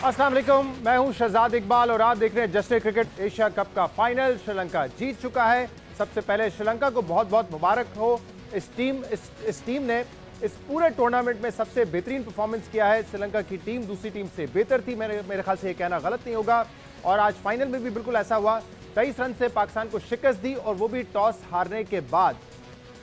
अस्सलाम वालेकुम, मैं हूं शहजाद इकबाल और आप देख रहे हैं जस्ट क्रिकेट एशिया कप का फाइनल। श्रीलंका जीत चुका है। सबसे पहले श्रीलंका को बहुत बहुत मुबारक हो। इस टीम ने इस पूरे टूर्नामेंट में सबसे बेहतरीन परफॉर्मेंस किया है। श्रीलंका की टीम दूसरी टीम से बेहतर थी, मेरे ख्याल से ये कहना गलत नहीं होगा। और आज फाइनल में भी बिल्कुल ऐसा हुआ। 23 रन से पाकिस्तान को शिकस्त दी और वो भी टॉस हारने के बाद।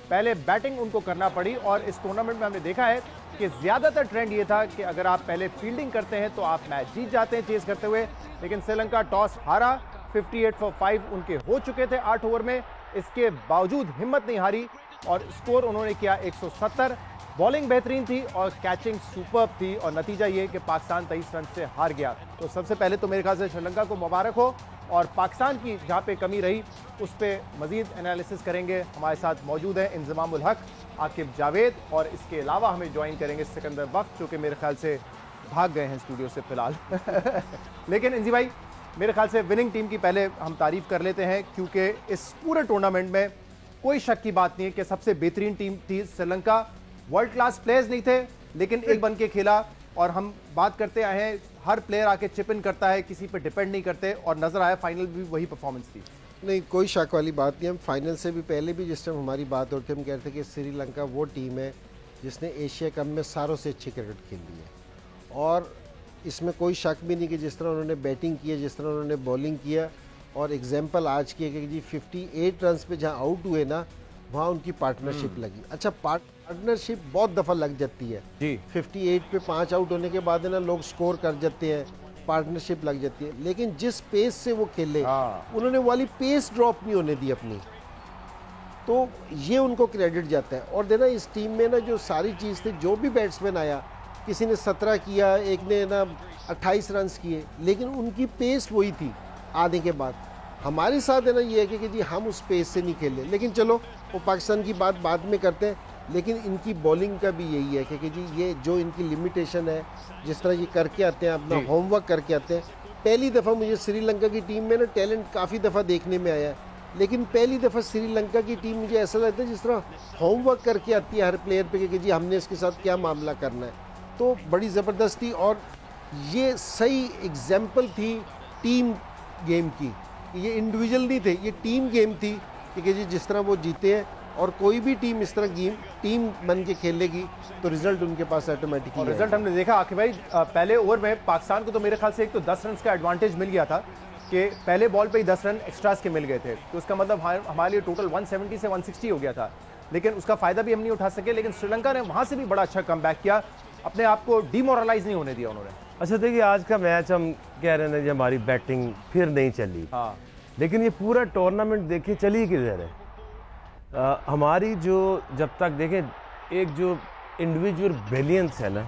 पहले बैटिंग उनको करना पड़ी और इस टूर्नामेंट में हमने देखा है कि ज़्यादातर ट्रेंड ये था कि अगर आप पहले फील्डिंग करते हैं तो आप मैच जीत जाते हैं चेस करते हुए। लेकिन श्रीलंका टॉस हारा, 58 फॉर 5 उनके हो चुके थे 8 ओवर में। इसके बावजूद हिम्मत नहीं हारी और स्कोर उन्होंने किया 170। बॉलिंग बेहतरीन थी और कैचिंग सुपर्ब थी और नतीजा ये कि पाकिस्तान 23 रन से हार गया। तो सबसे पहले तो मेरे ख्याल से श्रीलंका को मुबारक हो और पाकिस्तान की जहाँ पे कमी रही उस पर मजीद एनालिसिस करेंगे। हमारे साथ मौजूद हैं इंजमाम उल हक, आकिब जावेद और इसके अलावा हमें ज्वाइन करेंगे सिकंदर वक्त, जो कि मेरे ख्याल से भाग गए हैं स्टूडियो से फिलहाल। लेकिन इंजी भाई, मेरे ख्याल से विनिंग टीम की पहले हम तारीफ कर लेते हैं, क्योंकि इस पूरे टूर्नामेंट में कोई शक की बात नहीं है कि सबसे बेहतरीन टीम थी श्रीलंका। वर्ल्ड क्लास प्लेयर्स नहीं थे लेकिन एक बन के खेला। और हम बात करते आए हैं, हर प्लेयर आके चिप इन करता है, किसी पे डिपेंड नहीं करते, और नजर आया फाइनल भी वही परफॉर्मेंस थी। नहीं, कोई शक वाली बात नहीं। हम फाइनल से भी पहले भी जिस टाइम हमारी बात होती है, हम कहते थे कि श्रीलंका वो टीम है जिसने एशिया कप में सारों से अच्छी क्रिकेट खेली है। और इसमें कोई शक भी नहीं कि जिस तरह उन्होंने बैटिंग की है, जिस तरह उन्होंने बॉलिंग किया, और एग्जाम्पल आज की है कि जी 58 रन पे जहाँ आउट हुए ना, वहाँ उनकी पार्टनरशिप लगी। अच्छा, पार्टनरशिप बहुत दफ़ा लग जाती है जी। 58 पे 5 आउट होने के बाद है ना, लोग स्कोर कर जाते हैं, पार्टनरशिप लग जाती है। लेकिन जिस पेस से वो खेले, उन्होंने वाली पेस ड्रॉप नहीं होने दी अपनी, तो ये उनको क्रेडिट जाता है। और देना इस टीम में ना जो सारी चीज़ थी, जो भी बैट्समैन आया, किसी ने 17 किया, एक ने ना 28 रन किए, लेकिन उनकी पेस वही थी आने के बाद। हमारे साथ है ना ये है कि जी हम उस पेस से नहीं खेले। लेकिन चलो, वो पाकिस्तान की बात बाद में करते हैं। लेकिन इनकी बॉलिंग का भी यही है कि जी ये जो इनकी लिमिटेशन है, जिस तरह ये करके आते हैं, अपना होमवर्क करके आते हैं। पहली दफ़ा मुझे श्रीलंका की टीम में ना टैलेंट काफ़ी दफ़ा देखने में आया है, लेकिन पहली दफ़ा श्रीलंका की टीम मुझे ऐसा लगता है जिस तरह होमवर्क करके आती है हर प्लेयर पे कि जी हमने इसके साथ क्या मामला करना है। तो बड़ी ज़बरदस्त थी और ये सही एग्जाम्पल थी टीम गेम की। ये इंडिविजुअल नहीं थे, ये टीम गेम थी कि जी जिस तरह वो जीते हैं। और कोई भी टीम इस तरह गेम टीम बन के खेलेगी तो रिजल्ट उनके पास ऑटोमेटिकली। और रिजल्ट हमने देखा आखिर भाई, पहले ओवर में पाकिस्तान को तो मेरे ख्याल से एक तो 10 रन का एडवांटेज मिल गया था कि पहले बॉल पे ही 10 रन एक्स्ट्रास के मिल गए थे। तो उसका मतलब हमारे लिए टोटल 170 से 160 हो गया था, लेकिन उसका फ़ायदा भी हम नहीं उठा सके। लेकिन श्रीलंका ने वहाँ से भी बड़ा अच्छा कमबैक किया, अपने आप को डिमोरलाइज नहीं होने दिया उन्होंने। अच्छा देखिए, आज का मैच हम कह रहे हैं हमारी बैटिंग फिर नहीं चली, लेकिन ये पूरा टूर्नामेंट देखिए चली किधर है। हमारी जो जब तक देखें एक जो इंडिविजुअल ब्रिलियंस है ना,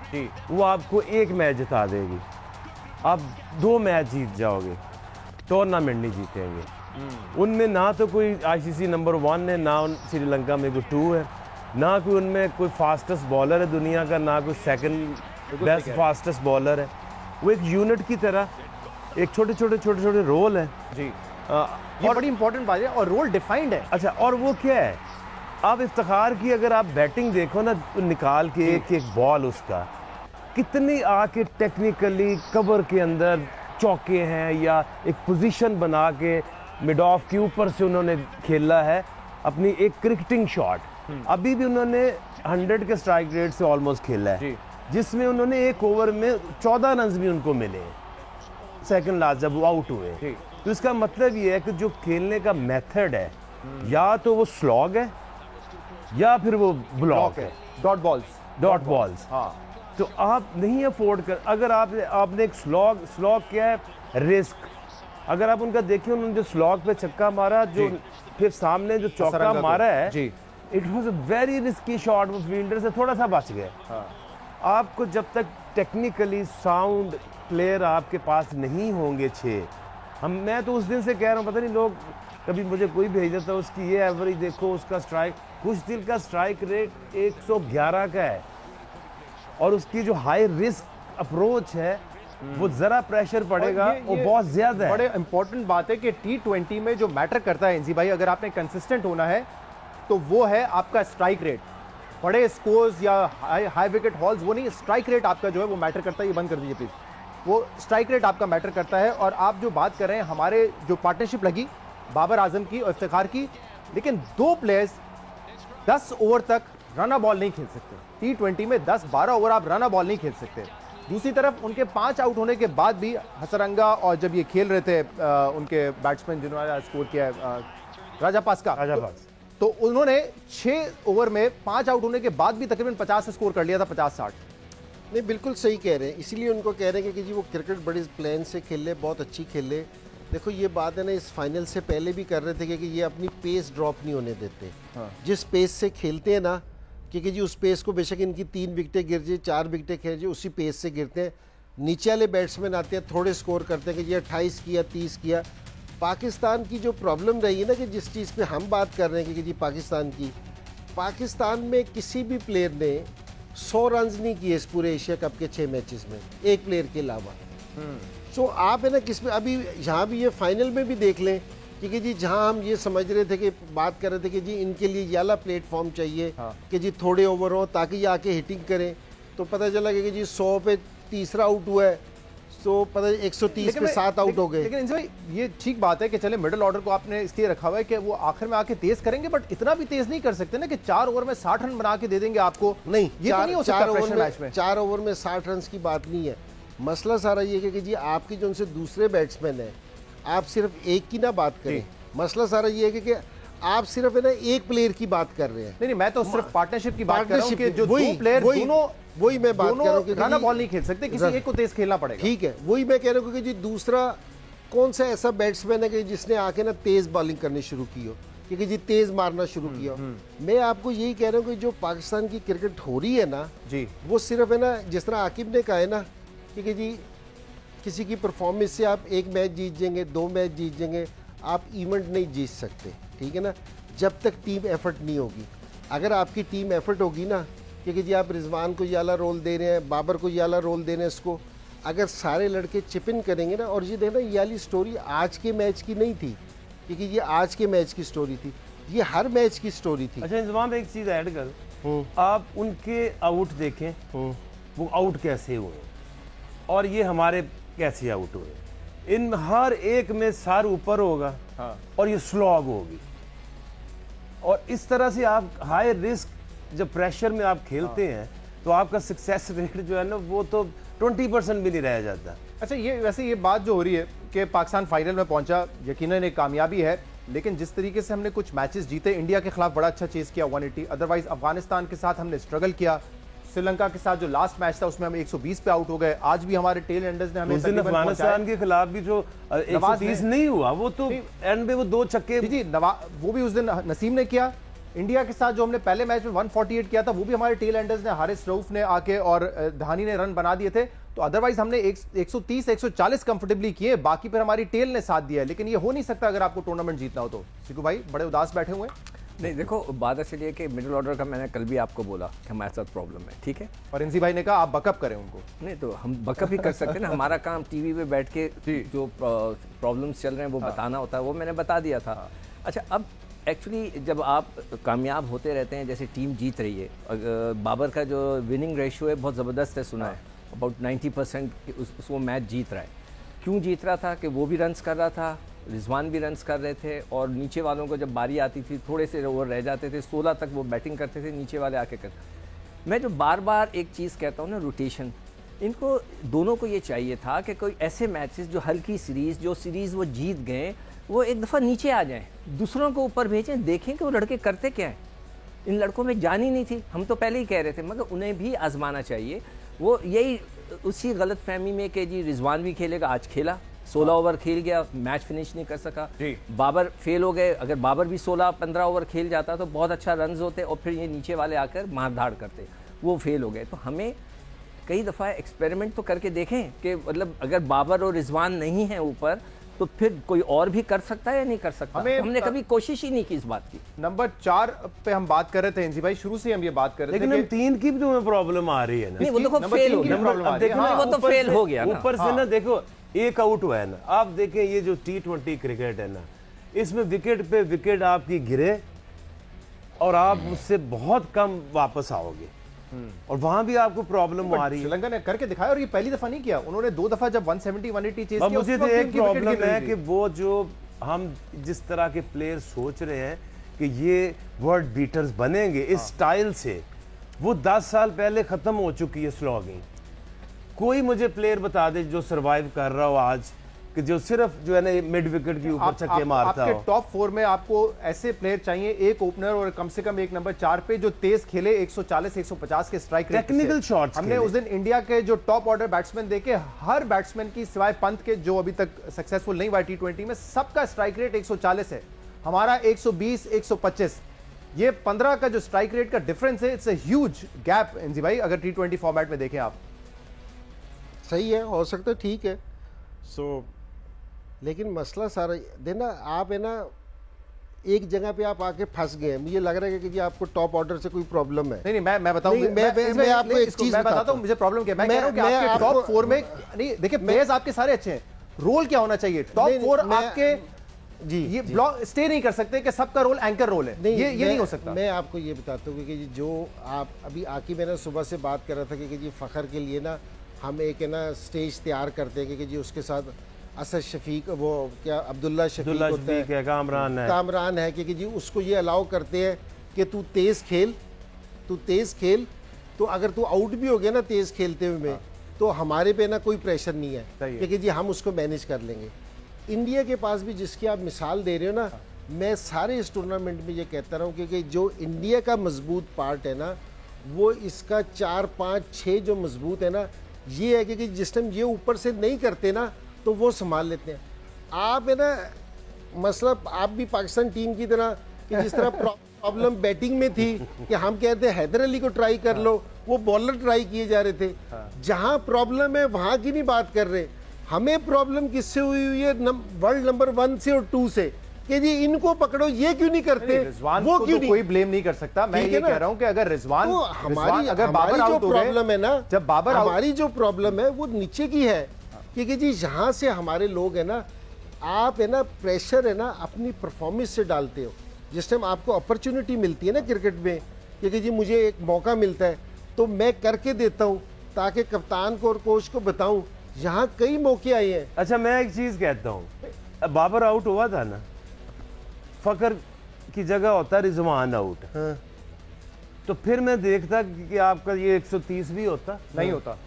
वो आपको एक मैच जिता देगी। आप 2 मैच जीत जाओगे, टूर्नामेंट नहीं जीतेंगे। उनमें ना तो कोई आईसीसी नंबर 1 है, ना श्रीलंका में कोई 2 है, ना कोई उनमें कोई फास्टेस्ट बॉलर है दुनिया का, ना कोई सेकंड बेस्ट फास्टेस्ट बॉलर है। वो एक यूनिट की तरह एक छोटे छोटे रोल है जी। ये बड़ी इंपॉर्टेंट बात है और रोल डिफाइंड है। अच्छा, और वो क्या है, आप इफ्तिखार की अगर आप बैटिंग देखो ना, तो निकाल के एक बॉल उसका कितनी आके टेक्निकली कवर के अंदर चौके हैं, या एक पोजीशन बना के मिड ऑफ के ऊपर से उन्होंने खेला है अपनी एक क्रिकेटिंग शॉट। अभी भी उन्होंने 100 के स्ट्राइक रेट से ऑलमोस्ट खेला है, जिसमें उन्होंने एक ओवर में 14 रन भी उनको मिले सेकंड लास्ट जब वो आउट हुए। तो इसका मतलब ये है कि जो खेलने का मेथड है, या तो वो स्लॉग है या फिर वो ब्लॉक है, डॉट बॉल्स। हाँ, तो आप नहीं अफोर्ड कर, अगर आपने एक स्लॉग क्या है, रिस्क। अगर आप उनका देखिए, उन्होंने जो स्लॉग पे छक्का मारा, जो फिर सामने जो चौका मारा है, it was a very risky shot. वो फील्डर से थोड़ा सा बच गए। आपको जब तक टेक्निकली साउंड प्लेयर आपके पास नहीं होंगे 6, मैं तो उस दिन से कह रहा हूँ, पता नहीं लोग कभी मुझे कोई भेज देता है उसकी ये एवरेज देखो, उसका स्ट्राइक, कुछ दिल का स्ट्राइक रेट 111 का है, और उसकी जो हाई रिस्क अप्रोच है, वो जरा प्रेशर पड़ेगा, वो बहुत ज्यादा है। बड़े इंपॉर्टेंट बात है कि T20 में जो मैटर करता है इंजी भाई, अगर आपने कंसिस्टेंट होना है तो वो है आपका स्ट्राइक रेट। बड़े स्कोर्स या हाई विकेट हॉल्स वो नहीं, स्ट्राइक रेट आपका जो है वो मैटर करता है। ये बंद कर दीजिए प्लीज। वो स्ट्राइक रेट आपका मैटर करता है। और आप जो बात कर रहे हैं, हमारे जो पार्टनरशिप लगी बाबर आजम की और इफ्तिखार की, लेकिन दो प्लेयर्स 10 ओवर तक रन बॉल नहीं खेल सकते। T20 में 10-12 ओवर आप रन बॉल नहीं खेल सकते। दूसरी तरफ उनके 5 आउट होने के बाद भी हसरंगा और जब ये खेल रहे थे उनके बैट्समैन जिन्होंने स्कोर किया राजापाक्स तो उन्होंने 6 ओवर में 5 आउट होने के बाद भी तकरीबन 50 से स्कोर कर लिया था, 50-60। नहीं, बिल्कुल सही कह रहे हैं। इसीलिए उनको कह रहे हैं कि जी वो क्रिकेट बड़ी प्लान से खेल ले, बहुत अच्छी खेल ले। देखो ये बात है ना, इस फाइनल से पहले भी कर रहे थे कि ये अपनी पेस ड्रॉप नहीं होने देते। जिस पेस से खेलते हैं ना, क्योंकि जी उस पेस को बेशक इनकी 3 विकेटें गिर जाए, 4 विकेटें खेल जाए, उसी पेस से गिरते हैं। नीचे वाले बैट्समैन आते हैं, थोड़े स्कोर करते हैं कि ये 28 किया, 30 किया। पाकिस्तान की जो प्रॉब्लम रही है ना, कि जिस चीज़ पे हम बात कर रहे हैं कि जी पाकिस्तान में किसी भी प्लेयर ने 100 रन नहीं किए इस पूरे एशिया कप के 6 मैचेस में, एक प्लेयर के अलावा। सो आप है ना किसमें अभी यहाँ भी ये फाइनल में भी देख लें, क्योंकि जी जहाँ हम ये समझ रहे थे कि बात कर रहे थे कि जी इनके लिए ये वाला प्लेटफॉर्म चाहिए कि जी थोड़े ओवर हो ताकि ये आके हिटिंग करें, तो पता चला कि जी 100 पे तीसरा आउट हुआ है, तो पता 130 पे 7 आउट हो गए। लेकिन भाई ये ठीक बात है कि चले मिडिल ऑर्डर को आपने इसलिए रखा हुआ है कि वो आखिर में आके तेज करेंगे, बट इतना भी तेज नहीं कर सकते ना कि 4 ओवर में 60 रन बना के दे देंगे आपको। नहीं, ये तो नहीं हो सकता प्रेशर मैच में। 4 ओवर में 60 रन की बात नहीं है। मसला सारा ये है कि जी आपकी जो उनसे दूसरे बैट्समैन है, आप सिर्फ एक की ना बात करें। मसला सारा ये है कि आप सिर्फ है ना एक प्लेयर की बात कर रहे हैं। नहीं, मैं तो सिर्फ पार्टनरशिप की बात कर रहा हूं कि जो दो प्लेयर दोनों वही मैं बात कर रहा हूं कि रन बॉल नहीं खेल सकते, किसी एक को तेज खेलना पड़ेगा। ठीक है, वही मैं कह रहा हूं कि जी दूसरा कौन सा ऐसा बैट्समैन है कि जिसने आके ना तेज बॉलिंग करनी शुरू की हो, क्योंकि जी तेज मारना शुरू किया हो। मैं आपको यही कह रहा हूं कि जो पाकिस्तान की क्रिकेट हो रही है ना जी, वो सिर्फ है ना, जिस तरह आकिब ने कहा है ना, क्योंकि जी किसी की परफॉर्मेंस से आप एक मैच जीत जाएंगे, 2 मैच जीत जाएंगे, आप इवेंट नहीं जीत सकते। ठीक है ना, जब तक टीम एफर्ट नहीं होगी। अगर आपकी टीम एफर्ट होगी ना, क्योंकि जी आप रिजवान को ये वाला रोल दे रहे हैं, बाबर को ये वाला रोल दे रहे हैं, इसको अगर सारे लड़के चिप इन करेंगे ना, और ये देखना ये वाली स्टोरी आज के मैच की नहीं थी, क्योंकि ये आज के मैच की स्टोरी थी, ये हर मैच की स्टोरी थी। अच्छा इंतजाम, एक चीज़ ऐड कर, आप उनके आउट देखें, वो आउट कैसे हुए और ये हमारे कैसे आउट हुए। इन हर एक में सर ऊपर होगा और ये स्लॉग होगी, और इस तरह से आप हाई रिस्क जब प्रेशर में आप खेलते हैं तो आपका सक्सेस रेट जो है ना वो तो 20% भी नहीं रह जाता। अच्छा, ये वैसे ये बात जो हो रही है कि पाकिस्तान फाइनल में पहुंचा, यकीनन एक कामयाबी है, लेकिन जिस तरीके से हमने कुछ मैचेस जीते, इंडिया के खिलाफ बड़ा अच्छा चेस किया 180, अदरवाइज अफगानिस्तान के साथ हमने स्ट्रगल किया, श्रीलंका के साथ जो लास्ट मैच था उसमें हम 120 पे आउट हो गए, आज भी हमारे टेल एंडर्स ने हमें अफगानिस्तान के खिलाफ भी जो 130 नहीं हुआ, वो तो एंड में वो 2 छक्के जी वो भी उस दिन नसीम ने किया। इंडिया के साथ जो हमने पहले मैच में 148 किया था, वो भी हमारे टेल एंडर्स ने, हारिस रऊफ ने आके और धानी ने रन बना दिए थे। तो अदरवाइज हमने 130-140 कंफर्टेबली किए, बाकी फिर हमारी टेल ने साथ दिया है। लेकिन ये हो नहीं सकता अगर आपको टूर्नामेंट जीतना हो तो। सिकू भाई बड़े उदास बैठे हुए हैं। नहीं देखो, बात ऐसे लिए कि मिडिल ऑर्डर का मैंने कल भी आपको बोला कि हमारे साथ प्रॉब्लम है, ठीक है, और इंजी भाई ने कहा आप बकअप करें उनको। नहीं तो हम बकअप ही कर सकते हैं ना, हमारा काम टीवी पे बैठ के जो प्रॉब्लम्स चल रहे हैं वो बताना होता है, वो मैंने बता दिया था। अच्छा, अब एक्चुअली जब आप कामयाब होते रहते हैं, जैसे टीम जीत रही है, बाबर का जो विनिंग रेशियो है बहुत ज़बरदस्त है, सुना है अबाउट 90% उसको मैच जीत रहा है। क्यों जीत रहा था कि वो भी रन्स कर रहा था, रिजवान भी रन्स कर रहे थे, और नीचे वालों को जब बारी आती थी थोड़े से ओवर रह जाते थे, 16 तक वो बैटिंग करते थे, नीचे वाले आके करते। मैं जो बार बार एक चीज़ कहता हूँ ना, रोटेशन, इनको दोनों को ये चाहिए था कि कोई ऐसे मैचेस जो हल्की सीरीज़, जो सीरीज़ वो जीत गए, वो एक दफ़ा नीचे आ जाएं, दूसरों को ऊपर भेजें, देखें कि वो लड़के करते क्या हैं। इन लड़कों में जान ही नहीं थी, हम तो पहले ही कह रहे थे, मगर उन्हें भी आजमाना चाहिए। वो यही उसी गलत फहमी में कि जी रिजवान भी खेलेगा, आज खेला, 16 ओवर खेल गया, मैच फिनिश नहीं कर सका। बाबर फेल हो गए, अगर बाबर भी 16-15 ओवर खेल जाता तो बहुत अच्छा रन्स होते, और फिर ये नीचे वाले आकर मारधाड़ करते, वो फेल हो गए। तो हमें कई दफ़ा एक्सपेरिमेंट तो करके देखें कि मतलब अगर बाबर और रिजवान नहीं है ऊपर तो फिर कोई और भी कर सकता है या नहीं कर सकता। हमने कभी कोशिश ही नहीं की इस बात की। नंबर 4 पे हम बात कर रहे थे इंजी भाई, शुरू से हम ये बात कर रहे थे, लेकिन 3 की भी तुम्हें प्रॉब्लम आ रही है ना। नहीं, वो देखो फेल हो गया, वो तो फेल हो गया। ऊपर से ना देखो एक आउट हुआ है ना, आप देखें ये जो T20 क्रिकेट है ना, इसमें विकेट पे विकेट आपकी गिरे और आप उससे बहुत कम वापस आओगे। और वहां भी आपको प्रॉब्लम आ रही है। श्रीलंका ने करके दिखाया और ये पहली दफा नहीं किया, उन्होंने 2 दफा जब 170 180 चेज किया। मुझे तो एक प्रॉब्लम है कि वो जो हम जिस तरह के प्लेयर सोच रहे हैं कि ये वर्ल्ड बीटर्स बनेंगे इस स्टाइल से, वो 10 साल पहले खत्म हो चुकी है स्लॉगिंग। कोई मुझे प्लेयर बता दे जो सरवाइव कर रहा हो आज, कि जो सिर्फ जो है ना मिड विकेट के ऊपर छक्के मारता हो। आपके टॉप 4 में आपको ऐसे प्लेयर चाहिए, एक ओपनर और कम से कम एक नंबर 4 पे जो तेज खेले, 140 150 के स्ट्राइक रेट, टेक्निकल शॉट्स। हमने उस दिन इंडिया के जो टॉप ऑर्डर बैट्समैन देखे, हर बैट्समैन की सिवाय पंत के जो अभी तक सक्सेसफुल नहीं हुआ T20 में, सबका स्ट्राइक रेट 140 है, हमारा 120 125। ये 15 का जो स्ट्राइक रेट का डिफरेंस है, इट्स अ ह्यूज गैप इंजी भाई, अगर T20 फॉर्मेट में देखें आप। सही है, हो सकता है, ठीक है। लेकिन मसला सारा देना, आप है ना एक जगह पे आप आके फंस गए। मुझे लग रहा है कि जी आपको टॉप ऑर्डर से कोई प्रॉब्लम है। नहीं मैं बताऊं, मैं आपको एक चीज बताता हूं, मुझे प्रॉब्लम क्या है। मैं कह रहा हूं कि आपके टॉप 4 में नहीं, देखिए प्लेयर्स आपके सारे अच्छे हैं, रोल क्या होना चाहिए टॉप 4 आपके जी, ये ब्लॉक स्टे नहीं कर सकते कि सबका रोल एंकर रोल है, ये नहीं हो सकता। मैं आपको ये बताता हूँ कि जो आप अभी आकी मैंने सुबह से बात कर रहा था कि जी फखर के लिए ना हम एक है ना स्टेज तैयार करते हैं कि जी उसके साथ असद शफीक, वो क्या अब्दुल्ला शफीक होता है, कामरान है कि जी उसको ये अलाउ करते हैं कि तू तेज़ खेल, तो अगर तू आउट भी हो गया ना तेज़ खेलते हुए में, तो हमारे पे ना कोई प्रेशर नहीं है कि जी हम उसको मैनेज कर लेंगे। इंडिया के पास भी जिसकी आप मिसाल दे रहे हो ना, मैं सारे इस टूर्नामेंट में ये कहता रहा हूँ कि जो इंडिया का मजबूत पार्ट है ना, वो इसका 4 5 6 जो मजबूत है ना, ये है कि जिस टाइम ये ऊपर से नहीं करते ना तो वो संभाल लेते हैं। आप है ना, मसला आप भी पाकिस्तान टीम की तरह कि जिस तरह प्रॉब्लम बैटिंग में थी कि हम कहते हैं हैदर अली को ट्राई कर लो, वो बॉलर ट्राई किए जा रहे थे। जहां प्रॉब्लम है वहां की नहीं बात कर रहे, हमें प्रॉब्लम किससे हुई है, वर्ल्ड नंबर 1 से और 2 से, कि जी इनको पकड़ो, ये क्यों नहीं करते, रिजवान वो को क्यों तो कोई ब्लेम नहीं कर सकता। मैं ये कह रहा हूं कि अगर रिजवान, तो हमारी जो प्रॉब्लम है ना, जब बाबर हमारी जो प्रॉब्लम है वो नीचे की है कि जी यहाँ से हमारे लोग है ना, आप है ना प्रेशर है ना अपनी परफॉर्मेंस से डालते हो। जिस टाइम आपको अपॉर्चुनिटी मिलती है ना क्रिकेट में कि जी मुझे एक मौका मिलता है तो मैं करके देता हूँ, ताकि कप्तान को और कोच को बताऊं यहाँ कई मौके आए हैं। अच्छा मैं एक चीज कहता हूँ, बाबर आउट हुआ था ना, फकर की जगह होता रिजवान आउट, तो फिर मैं देखता कि आपका ये 130 भी होता नहीं होता,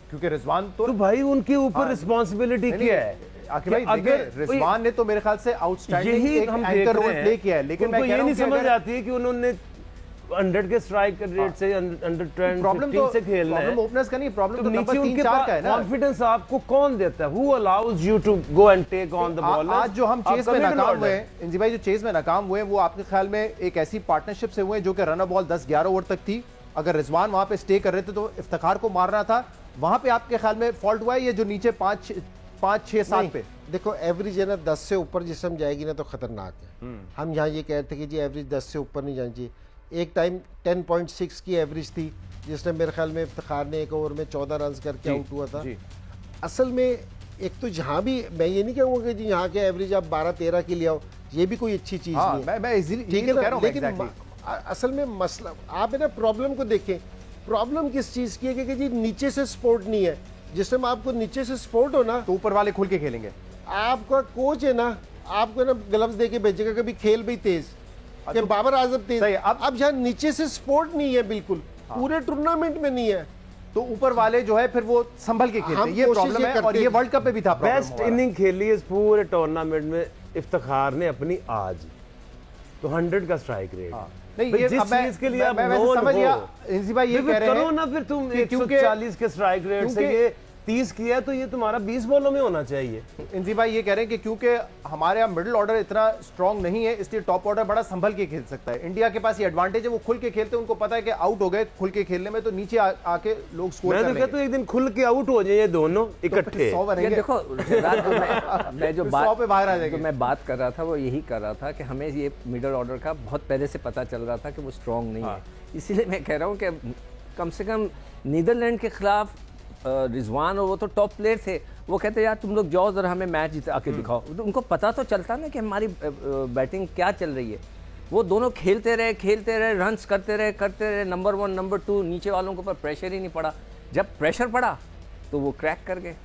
क्योंकि रिजवान तो भाई उनके ऊपर रिस्पॉन्सिबिलिटी क्या है। भाई अगर रिजवान ने तो मेरे ख्याल से आउटस्टैंडिंग एक एंकर रोल प्ले किया है, लेकिन मैं ये नहीं समझ आती है कि उन्होंने 100 के स्ट्राइक रेट से अंडर 15 से खेलना है। प्रॉब्लम ओपनर्स का नहीं, प्रॉब्लम तो नंबर 3 4 का है ना। कॉन्फिडेंस आपको कौन देता है? Who allows you to go and take on the ball? आज जो हम चेज में नाकाम हुए हैं इंजी भाई, जो चेज में नाकाम हुए वो आपके ख्याल में एक ऐसी पार्टनरशिप से हुए हैं जो कि रन बॉल 10-11 ओवर तक थी। अगर रिजवान वहां पे स्टे कर रहे थे तो इफ्तिखार को मारना था, वहां पे आपके ख्याल में फॉल्ट हुआ है? ये जो नीचे 5 6 7 पे देखो एवरेज है ना 10 से ऊपर जिस टाइम जाएगी ना तो खतरनाक है। हम यहाँ ये कहते हैं कि जी एवरेज 10 से ऊपर नहीं जानी चाहिए। एक टाइम 10.6 की एवरेज थी जिस टाइम मेरे ख्याल में इफ्तिखार ने एक ओवर में 14 रन करके आउट हुआ था। असल में एक तो जहाँ भी मैं ये नहीं कहूँगा कि जी यहाँ के एवरेज आप 12-13 की ले आओ, ये भी कोई अच्छी चीज़ नहीं है, ठीक है ना। लेकिन असल में मसला आप है ना प्रॉब्लम को देखें, प्रॉब्लम किस चीज़ की है कि जी नीचे से सपोर्ट नहीं है। जिस टाइम आपको नीचे से सपोर्ट हो ना तो ऊपर वाले खुल के खेलेंगे। आपका कोच है ना आपको ना ग्लव्स दे के भेजेगा, कभी खेल भी तेज कि बाबर आजम तेज। अब जहाँ नीचे से सपोर्ट नहीं है बिल्कुल, पूरे टूर्नामेंट में नहीं है, तो ऊपर वाले जो है फिर वो संभल के खेलते हैं। ये प्रॉब्लम है और ये वर्ल्ड कप में भी था। बेस्ट इनिंग खेली इस पूरे टूर्नामेंट में इफ्तिखार ने अपनी आज, तो 100 का स्ट्राइक रेट। नहीं ये जिस चीज के लिए आप समझ गया इंजी भाई, ये कह रहे हैं करो ना फिर तुम 140 के स्ट्राइक रेट से ये 30 किया तो ये तुम्हारा 20 बॉलों में होना चाहिए। इंजी भाई ये कह रहे हैं कि क्योंकि हमारे यहाँ मिडिल ऑर्डर इतना स्ट्रांग नहीं है, इसलिए टॉप ऑर्डर बड़ा संभल के खेल सकता है। इंडिया के पास ये एडवांटेज है, वो खुल के खेलते हैं, उनको पता है कि आउट हो गए खुल के खेलने में तो नीचे आके लोग स्कोर मैं तो कहता हूं एक दिन खुल के आउट हो जाए ये दोनों इकट्ठे। देखो मैं जो बात पे बाहर आ जाएंगे, मैं बात कर रहा था वो यही कर रहा था कि हमें ये मिडिल ऑर्डर का बहुत पहले से पता चल रहा था कि वो स्ट्रांग नहीं है। इसीलिए मैं कह रहा हूँ कि कम से कम नीदरलैंड के खिलाफ रिजवान और वो तो टॉप प्लेयर थे, वो कहते यार तुम लोग जाओ जरा हमें मैच जिता के दिखाओ, तो उनको पता तो चलता ना कि हमारी बैटिंग क्या चल रही है। वो दोनों खेलते रहे, रन्स करते रहे, नंबर 1 नंबर 2, नीचे वालों के ऊपर प्रेशर ही नहीं पड़ा। जब प्रेशर पड़ा तो वो क्रैक कर गए।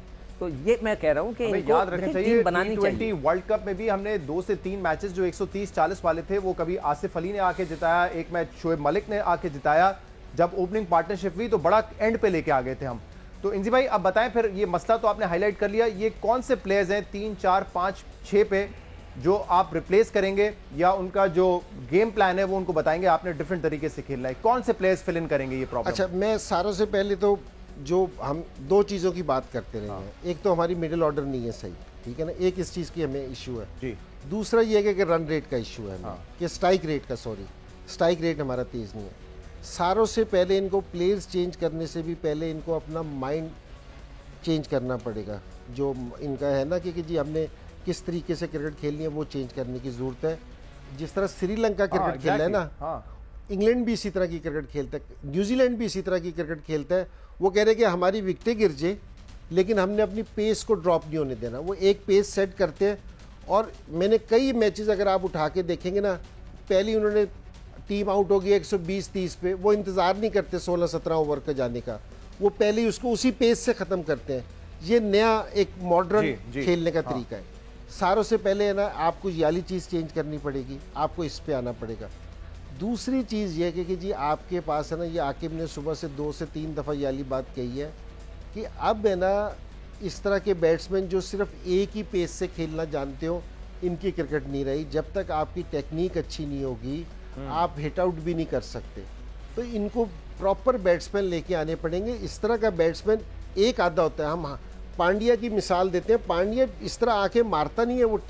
तो ये मैं कह रहा हूँ कि इनको याद रखना चाहिए, बनानी चाहिए। वर्ल्ड कप में भी हमने 2 से 3 मैचेस जो 130-40 वाले थे, वो कभी आसिफ अली ने आके जिताया, एक मैच शोएब मलिक ने आके जिताया। जब ओपनिंग पार्टनरशिप हुई तो बड़ा एंड पे लेके आ गए थे हम। तो इंजी भाई अब बताएं फिर, ये मसला तो आपने हाईलाइट कर लिया, ये कौन से प्लेयर्स हैं 3, 4, 5, 6 पे जो आप रिप्लेस करेंगे, या उनका जो गेम प्लान है वो उनको बताएंगे, आपने डिफरेंट तरीके से खेलना है, कौन से प्लेयर्स फिल इन करेंगे ये प्रॉब्लम? अच्छा, मैं सारों से पहले तो जो हम 2 चीज़ों की बात करते रहे हैं, एक तो हमारी मिडिल ऑर्डर नहीं है सही, ठीक है ना, एक इस चीज़ की हमें इशू है जी। दूसरा ये है कि रन रेट का इशू है हमें, कि स्ट्राइक रेट हमारा तेज़ नहीं है। सारों से पहले इनको प्लेयर्स चेंज करने से भी पहले इनको अपना माइंड चेंज करना पड़ेगा, जो इनका है ना कि जी हमने किस तरीके से क्रिकेट खेलनी है वो चेंज करने की ज़रूरत है। जिस तरह श्रीलंका क्रिकेट खेल रहा है ना, इंग्लैंड भी इसी तरह की क्रिकेट खेलता है, न्यूजीलैंड भी इसी तरह की क्रिकेट खेलता है। वो कह रहे हैं कि हमारी विकेटें गिर जाए लेकिन हमने अपनी पेस को ड्रॉप नहीं होने देना। वो एक पेस सेट करते हैं, और मैंने कई मैचेस अगर आप उठा के देखेंगे ना, पहले उन्होंने टीम आउट हो गई 120-30 पे, वो इंतज़ार नहीं करते 16-17 ओवर का जाने का, वो पहले ही उसको उसी पेस से ख़त्म करते हैं। ये नया एक मॉडर्न खेलने का तरीका है। सारों से पहले है ना, आपको ये वाली चीज़ चेंज करनी पड़ेगी, आपको इस पे आना पड़ेगा। दूसरी चीज़ ये कि जी आपके पास है ना, ये आकिब ने सुबह से 2 से 3 दफ़ा ये वाली बात कही है कि अब है ना, इस तरह के बैट्समैन जो सिर्फ एक ही पेस से खेलना जानते हो, इनकी क्रिकेट नहीं रही। जब तक आपकी टेक्निक अच्छी नहीं होगी आप हिट आउट भी नहीं कर सकते। तो इनको प्रॉपर बैट्समैन लेके आने पड़ेंगे। इस तरह का बैट्समैन एक आधा होता है। हम पांड्या की मिसाल देते हैं, पांड्या इस तरह आके मारता नहीं है, वो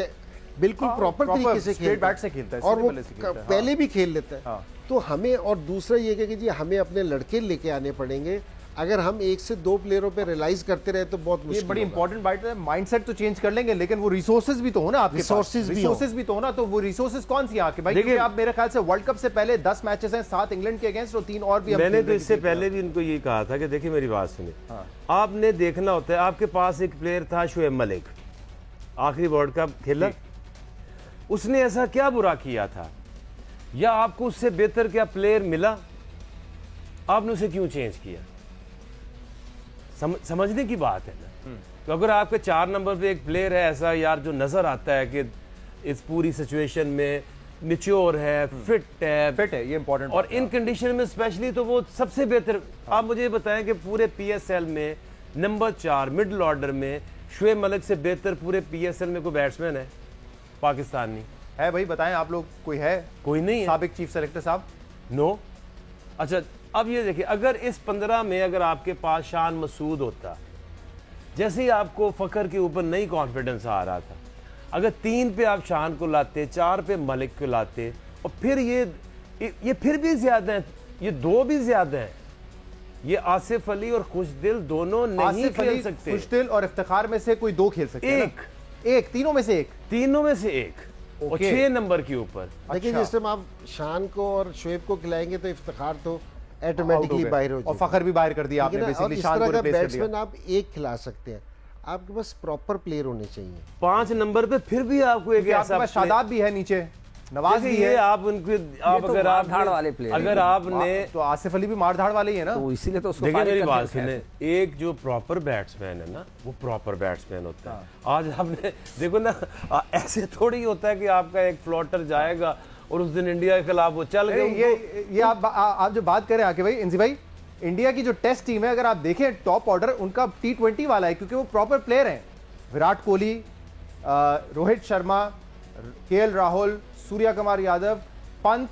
बिल्कुल प्रॉपर तरीके से खेलता है और वो पहले भी खेल लेता है। तो हमें, और दूसरा ये कि जी हमें अपने लड़के लेके आने पड़ेंगे। अगर हम 1 से 2 प्लेयरों पे रियलाइज करते रहे तो बहुत मुश्किल। ये बड़ी इंपॉर्टेंट बात है। माइंडसेट तो चेंज कर लेंगे लेकिन वो रिसोर्सेज भी तो हो ना आपके पास, रिसोर्सेज भी तो हो ना। तो वो रिसोर्सेज कौन सी आके भाई, क्योंकि आप मेरे ख्याल से वर्ल्ड कप से पहले 10 मैचेस हैं, 7 इंग्लैंड के अगेंस्ट और 3 और भी। मैंने तो इससे पहले भी इनको ये कहा था कि देखिए मेरी बात सुनिए, आपने देखना होता है, आपके पास एक प्लेयर था शोएब मलिक, आखिरी वर्ल्ड कप खेला, उसने ऐसा क्या बुरा किया था, या आपको उससे बेहतर क्या प्लेयर मिला, आपने उसे क्यों चेंज किया? समझने की बात है ना। तो अगर आपके 4 नंबर पे एक प्लेयर है ऐसा यार जो नजर आता है कि इस पूरी सिचुएशन में मैच्योर है, फिट है, ये इंपॉर्टेंट, और इन कंडीशन में स्पेशली, तो वो सबसे बेहतर। आप मुझे बताएं कि पूरे पीएसएल में नंबर 4 मिडिल ऑर्डर में शोएब मलिक से बेहतर पूरे पीएसएल में कोई बैट्समैन है पाकिस्तानी? है भाई, बताएं आप लोग, कोई है? कोई नहीं है। साबिक चीफ सेलेक्टर साहब? नो। अच्छा, अब ये देखिए, अगर इस 15 में अगर आपके पास शान मसूद होता, जैसे ही आपको फखर के ऊपर नई कॉन्फिडेंस आ रहा था, अगर 3 पे आप शान को लाते, 4 पे मलिक को लाते, और फिर ये फिर भी ज्यादा है, ये 2 भी ज्यादा है। ये आसिफ अली और खुशदिल दोनों नहीं खेल सकते। खुशदिल और इफ्तिखार में से कोई 2 खेल सकते हैं? एक तीनों में से एक और 6 नंबर के ऊपर। लेकिन जिस टाइम आप शान को और शोएब को खिलाएंगे तो इफ्तिखार तो ऑटोमेटिकली बाहर हो जाएगा, और फखर भी बाहर कर दिया आपने, बेसिकली शान को रिप्लेस कर दिया। बैट्समैन आप एक खिला सकते हैं, आपके पास प्रॉपर प्लेयर होने चाहिए। 5 नंबर पे फिर भी आपको एक ऐसा, शादाब भी है नीचे, नवाज भी है, आप उनके, आप अगर आप धाड़ वाले प्लेयर, अगर आपने, तो आसिफ अली भी मार धाड़ वाले ही है ना, तो इसीलिए तो उसको देखिए मेरी बात सुने, एक जो प्रॉपर बैट्समैन है ना, वो प्रॉपर बैट्समैन होता है। आज आपने देखो ना, ऐसे थोड़ी होता है कि आपका एक फ्लोटर जाएगा और उस दिन इंडिया के खिलाफ वो चल गए। ये आप जो बात करें आके भाई, इंजी भाई, इंडिया की जो टेस्ट टीम है, अगर आप देखें टॉप ऑर्डर उनका T20 वाला है, क्योंकि वो प्रॉपर प्लेयर हैं। विराट कोहली, रोहित शर्मा, केएल राहुल, सूर्य कुमार यादव, पंत,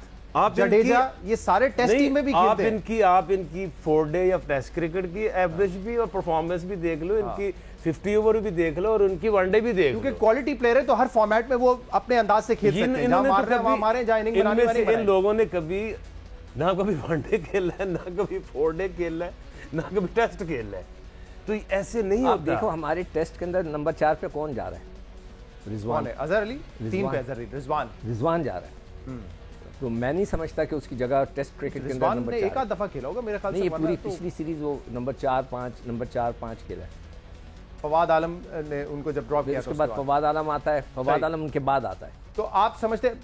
जडेजा, ये सारे टेस्ट टीम में भी खेलते हैं। आप इनकी 4 डे या टेस्ट क्रिकेट की एवरेज भी और परफॉर्मेंस भी देख लो, इनकी 50 ओवर भी देख लो और उनकी 1 डे भी देख लो, क्योंकि क्वालिटी प्लेयर है तो हर फॉर्मेट में वो अपने अंदाज से खेल सकते हैं। जहां मार रहे हैं वहां मारें, जहां इनिंग बनानी वाली बनाएं। इन लोगों ने कभी ना कभी 1 डे खेला है, ना कभी 4 डे खेला है, ना कभी टेस्ट खेला है। तो ऐसे नहीं होता। देखो हमारे टेस्ट के अंदर नंबर 4 पे कौन जा रहा है? रिजवान है। अजहर अली 3 पे, अजहर अली, रिजवान जा रहा है। तो मैं नहीं समझता कि उसकी जगह टेस्ट क्रिकेट के अंदर नंबर 4 एक आध दफा खेला होगा मेरे ख्याल से। ये पूरी पिछली सीरीज वो नंबर 4-5 खेला है। फवाद आलम ने उनको जब ड्रॉप किया, उसके बाद फवाद आलम आता है, फवाद आलम उनके बाद आता है। तो आप समझते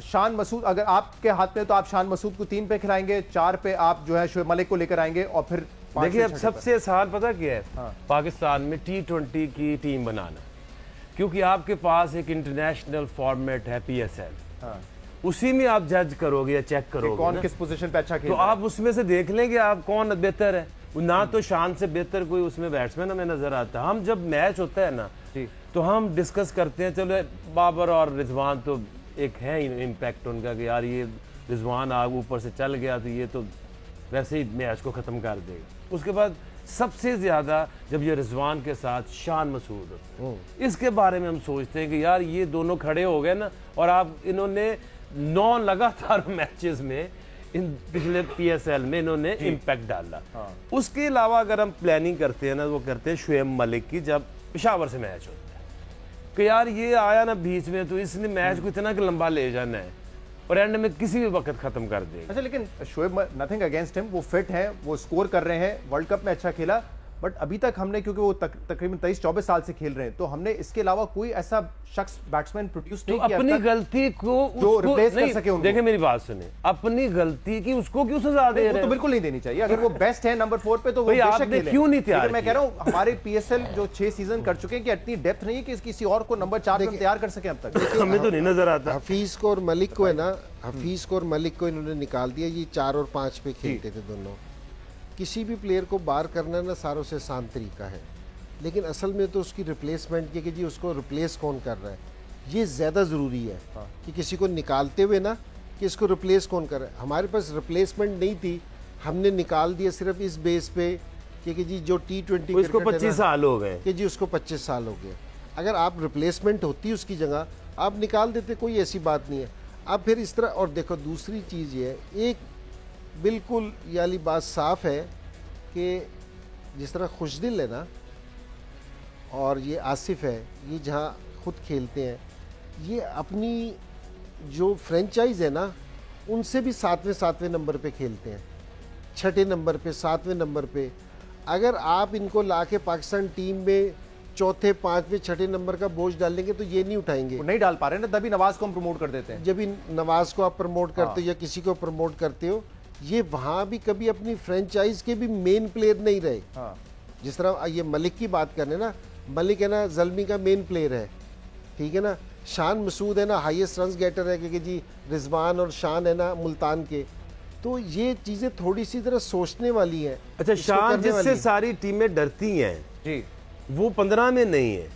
शान मसूद अगर आपके हाथ में तो आप शान मसूद को 3 पे खिलाएंगे, 4 पे आप जो है शोएब मलिक को लेकर आएंगे और फिर देखिए अब सबसे आसान पता क्या है? हाँ। पाकिस्तान में T20 की टीम बनाना, क्योंकि आपके पास एक इंटरनेशनल फॉर्मेट है PSL। हाँ। उसी में आप जज करोगे या चेक करोगे कौन किस पोजीशन पे अच्छा खेल तो आप उसमें से देख लेंगे आप कौन बेहतर है। ना तो शान से बेहतर कोई उसमें बैट्समैन हमें नजर आता है। हम जब मैच होता है ना तो हम डिस्कस करते हैं, चलो बाबर और रिजवान तो एक है इम्पैक्ट उनका कि यार ये रिजवान आग ऊपर से चल गया तो ये तो वैसे ही मैच को ख़त्म कर देगा। उसके बाद सबसे ज़्यादा जब ये रिजवान के साथ शान मसूद, इसके बारे में हम सोचते हैं कि यार ये दोनों खड़े हो गए ना, और आप इन्होंने 9 लगातार मैचेस में इन पिछले PSL में इन्होंने इम्पैक्ट डाला। हाँ। उसके अलावा अगर हम प्लानिंग करते हैं ना, वो करते हैं शोएब मलिक की जब पेशावर से मैच होता है कि यार ये आया ना बीच में तो इसने मैच को इतना लंबा ले जाना है और एंड में किसी भी वक्त खत्म कर देगा। अच्छा, लेकिन शोएब नथिंग अगेंस्ट हिम, वो फिट है, वो स्कोर कर रहे हैं, वर्ल्ड कप में अच्छा खेला, बट अभी तक हमने क्योंकि वो तकरीबन 23-24 साल से खेल रहे हैं तो हमने इसके अलावा कोई ऐसा शख्स बैट्समैन प्रोड्यूस नहीं किया अपनी गलती को जो रिप्लेस कर सके उनको। देखिए मेरी बात सुने, अपनी गलती की उसको क्यों सजा दे रहे हैं? तो बिल्कुल नहीं देनी चाहिए। अगर वो बेस्ट है नंबर 4 पे तो वो आपने क्यों नहीं तैयार? मैं कह रहा हूं हमारे PSL जो 6 सीजन कर चुके हैं कि इतनी डेप्थ नहीं है कि किसी और को नंबर 4 पे तैयार कर सके अब तक। हमें तो नहीं नजर आता। हफीज को और मलिक को है ना, हफीज को और मलिक को इन्होंने निकाल दिया। ये 4 और 5 पे खेलते थे दोनों। किसी भी प्लेयर को बाहर करना ना सारों से आसान तरीका है, लेकिन असल में तो उसकी रिप्लेसमेंट की कि जी उसको रिप्लेस कौन कर रहा है ये ज़्यादा ज़रूरी है। हाँ। कि किसी को निकालते हुए ना कि इसको रिप्लेस कौन कर रहा है। हमारे पास रिप्लेसमेंट नहीं थी, हमने निकाल दिया सिर्फ इस बेस पे कि जी जो T20 उसको 25 साल हो गए कि जी उसको 25 साल हो गए। अगर आप रिप्लेसमेंट होती उसकी जगह आप निकाल देते, कोई ऐसी बात नहीं है। अब फिर इस तरह, और देखो दूसरी चीज़ ये है, एक बिल्कुल ये वाली बात साफ है कि जिस तरह खुशदिल है ना और ये आसिफ है, ये जहाँ खुद खेलते हैं, ये अपनी जो फ्रेंचाइज है ना उनसे भी 7वें नंबर पे खेलते हैं, 6ठे नंबर पे, 7वें नंबर पे। अगर आप इनको लाके पाकिस्तान टीम में 4थे, 5वें, 6ठे नंबर का बोझ डालेंगे तो ये नहीं उठाएंगे। वो नहीं डाल पा रहे ना, तभी नवाज को हम प्रमोट कर देते हैं। जब इन नवाज को आप प्रमोट करते हो या किसी को प्रमोट करते हो, ये वहाँ भी कभी अपनी फ्रेंचाइज के भी मेन प्लेयर नहीं रहे। हाँ। जिस तरह ये मलिक की बात करें ना, मलिक है ना ज़ल्मी का मेन प्लेयर है, ठीक है ना। शान मसूद है ना हाईएस्ट रन्स गेटर है, क्योंकि जी रिजवान और शान है ना मुल्तान के। तो ये चीज़ें थोड़ी सी तरह सोचने वाली हैं। अच्छा, शान जिससे सारी टीमें डरती हैं जी, वो 15 में नहीं है,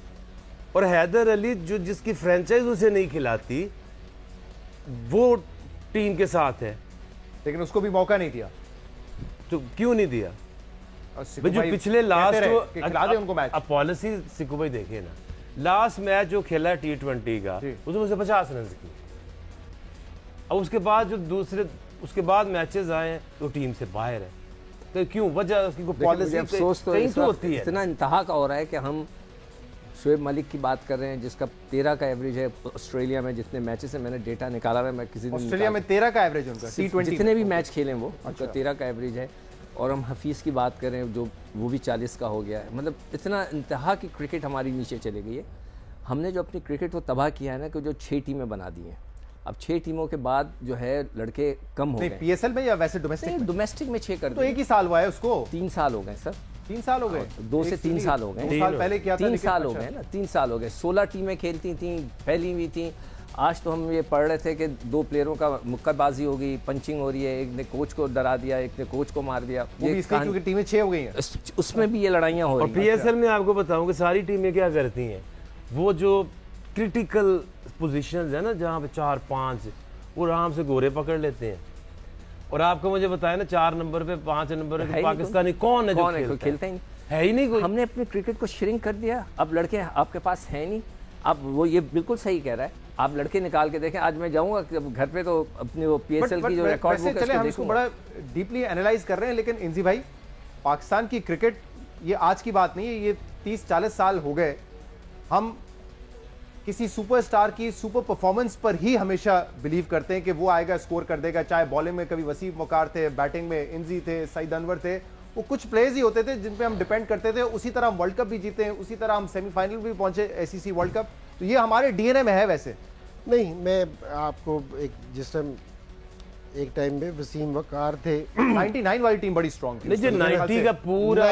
और हैदर अली जो जिसकी फ्रेंचाइज उसे नहीं खिलाती वो टीम के साथ है, लेकिन उसको भी मौका नहीं दिया। तो क्यों नहीं दिया? जो पिछले लास्ट खिला दे उनको मैच। अब पॉलिसी सिक्कू भाई देखे ना, लास्ट मैच जो खेला है T20 का उसमें उसे 50 रन की। अब उसके बाद जो उसके बाद मैचेस आए हैं तो टीम से बाहर है। तो क्यों? वजह उसकी पॉलिसी अफसोस तो होती है, इतना इंतहा का हो रहा है कि हम शोएब मलिक की बात कर रहे हैं जिसका 13 का एवरेज है ऑस्ट्रेलिया में। जितने मैचेस है मैंने डेटा निकाला है, मैं किसी दिन ऑस्ट्रेलिया में 13 का एवरेज उनका T20 जितने भी मैच खेले वो उनका 13 का एवरेज है। और हम हफीज़ की बात करें जो वो भी 40 का हो गया है। मतलब इतना इंतहा की क्रिकेट हमारी नीचे चली गई है। हमने जो अपनी क्रिकेट को तबाह किया है ना, कि जो 6 टीमें बना दी हैं। अब 6 टीमों के बाद जो है लड़के कम हो गए। PSL में या वैसे डोमेस्टिक में 6 कर तो एक ही साल हुआ है उसको। 3 साल हो गए सर, 3 साल हो गए, 2 से 3 साल हो गए। 2 साल पहले किया था, 3 साल हो गए ना, 3 साल हो गए। 16 टीमें खेलती थी, फैली हुई थी। आज तो हम ये पढ़ रहे थे कि 2 प्लेयरों का मुक्केबाजी हो गई, पंचिंग हो रही है, एक ने कोच को डरा दिया, एक ने कोच को मार दिया। ये क्योंकि टीमें 6 हो गई हैं, उसमें भी ये लड़ाइयाँ हो रही हैं। और PSL में आपको बताऊं कि सारी टीमें क्या करती हैं, वो जो क्रिटिकल पोजीशंस है ना जहाँ पे 4-5 वो आराम से गोरे पकड़ लेते हैं। और आपको मुझे बताया ना 4 नंबर पे 5 नंबर पे पाकिस्तानी कौन है जो खेलता ही है ही नहीं कोई। हमने अपने क्रिकेट को श्रिंक कर दिया। अब लड़के आपके पास है नहीं। अब वो ये बिल्कुल सही कह रहा है, आप लड़के निकाल के देखें। आज मैं जाऊंगा घर पे तो अपनी वो PSL की जो रिकॉर्ड बुक है हम इसको बड़ा डीपली एनालाइज कर रहे हैं। लेकिन इंजी भाई, पाकिस्तान की क्रिकेट ये आज की बात नहीं है, ये 30-40 साल हो गए। हम किसी सुपरस्टार की सुपर परफॉर्मेंस पर ही हमेशा बिलीव करते हैं कि वो आएगा, स्कोर कर देगा। चाहे बॉलिंग में कभी वसीम वकार थे, बैटिंग में इंजी थे, सईद अनवर थे, वो कुछ प्लेयर्स ही होते थे जिन पे हम डिपेंड करते थे। उसी तरह हम वर्ल्ड कप भी जीते हैं, उसी तरह हम सेमीफाइनल भी पहुंचे SEC वर्ल्ड कप। तो ये हमारे DNA में है वैसे। नहीं, मैं आपको जिस टाइम एक टाइम में वसीम वकार थे 99 वाली टीम बड़ी स्ट्रांग थी। नहीं जी, 90 का पूरा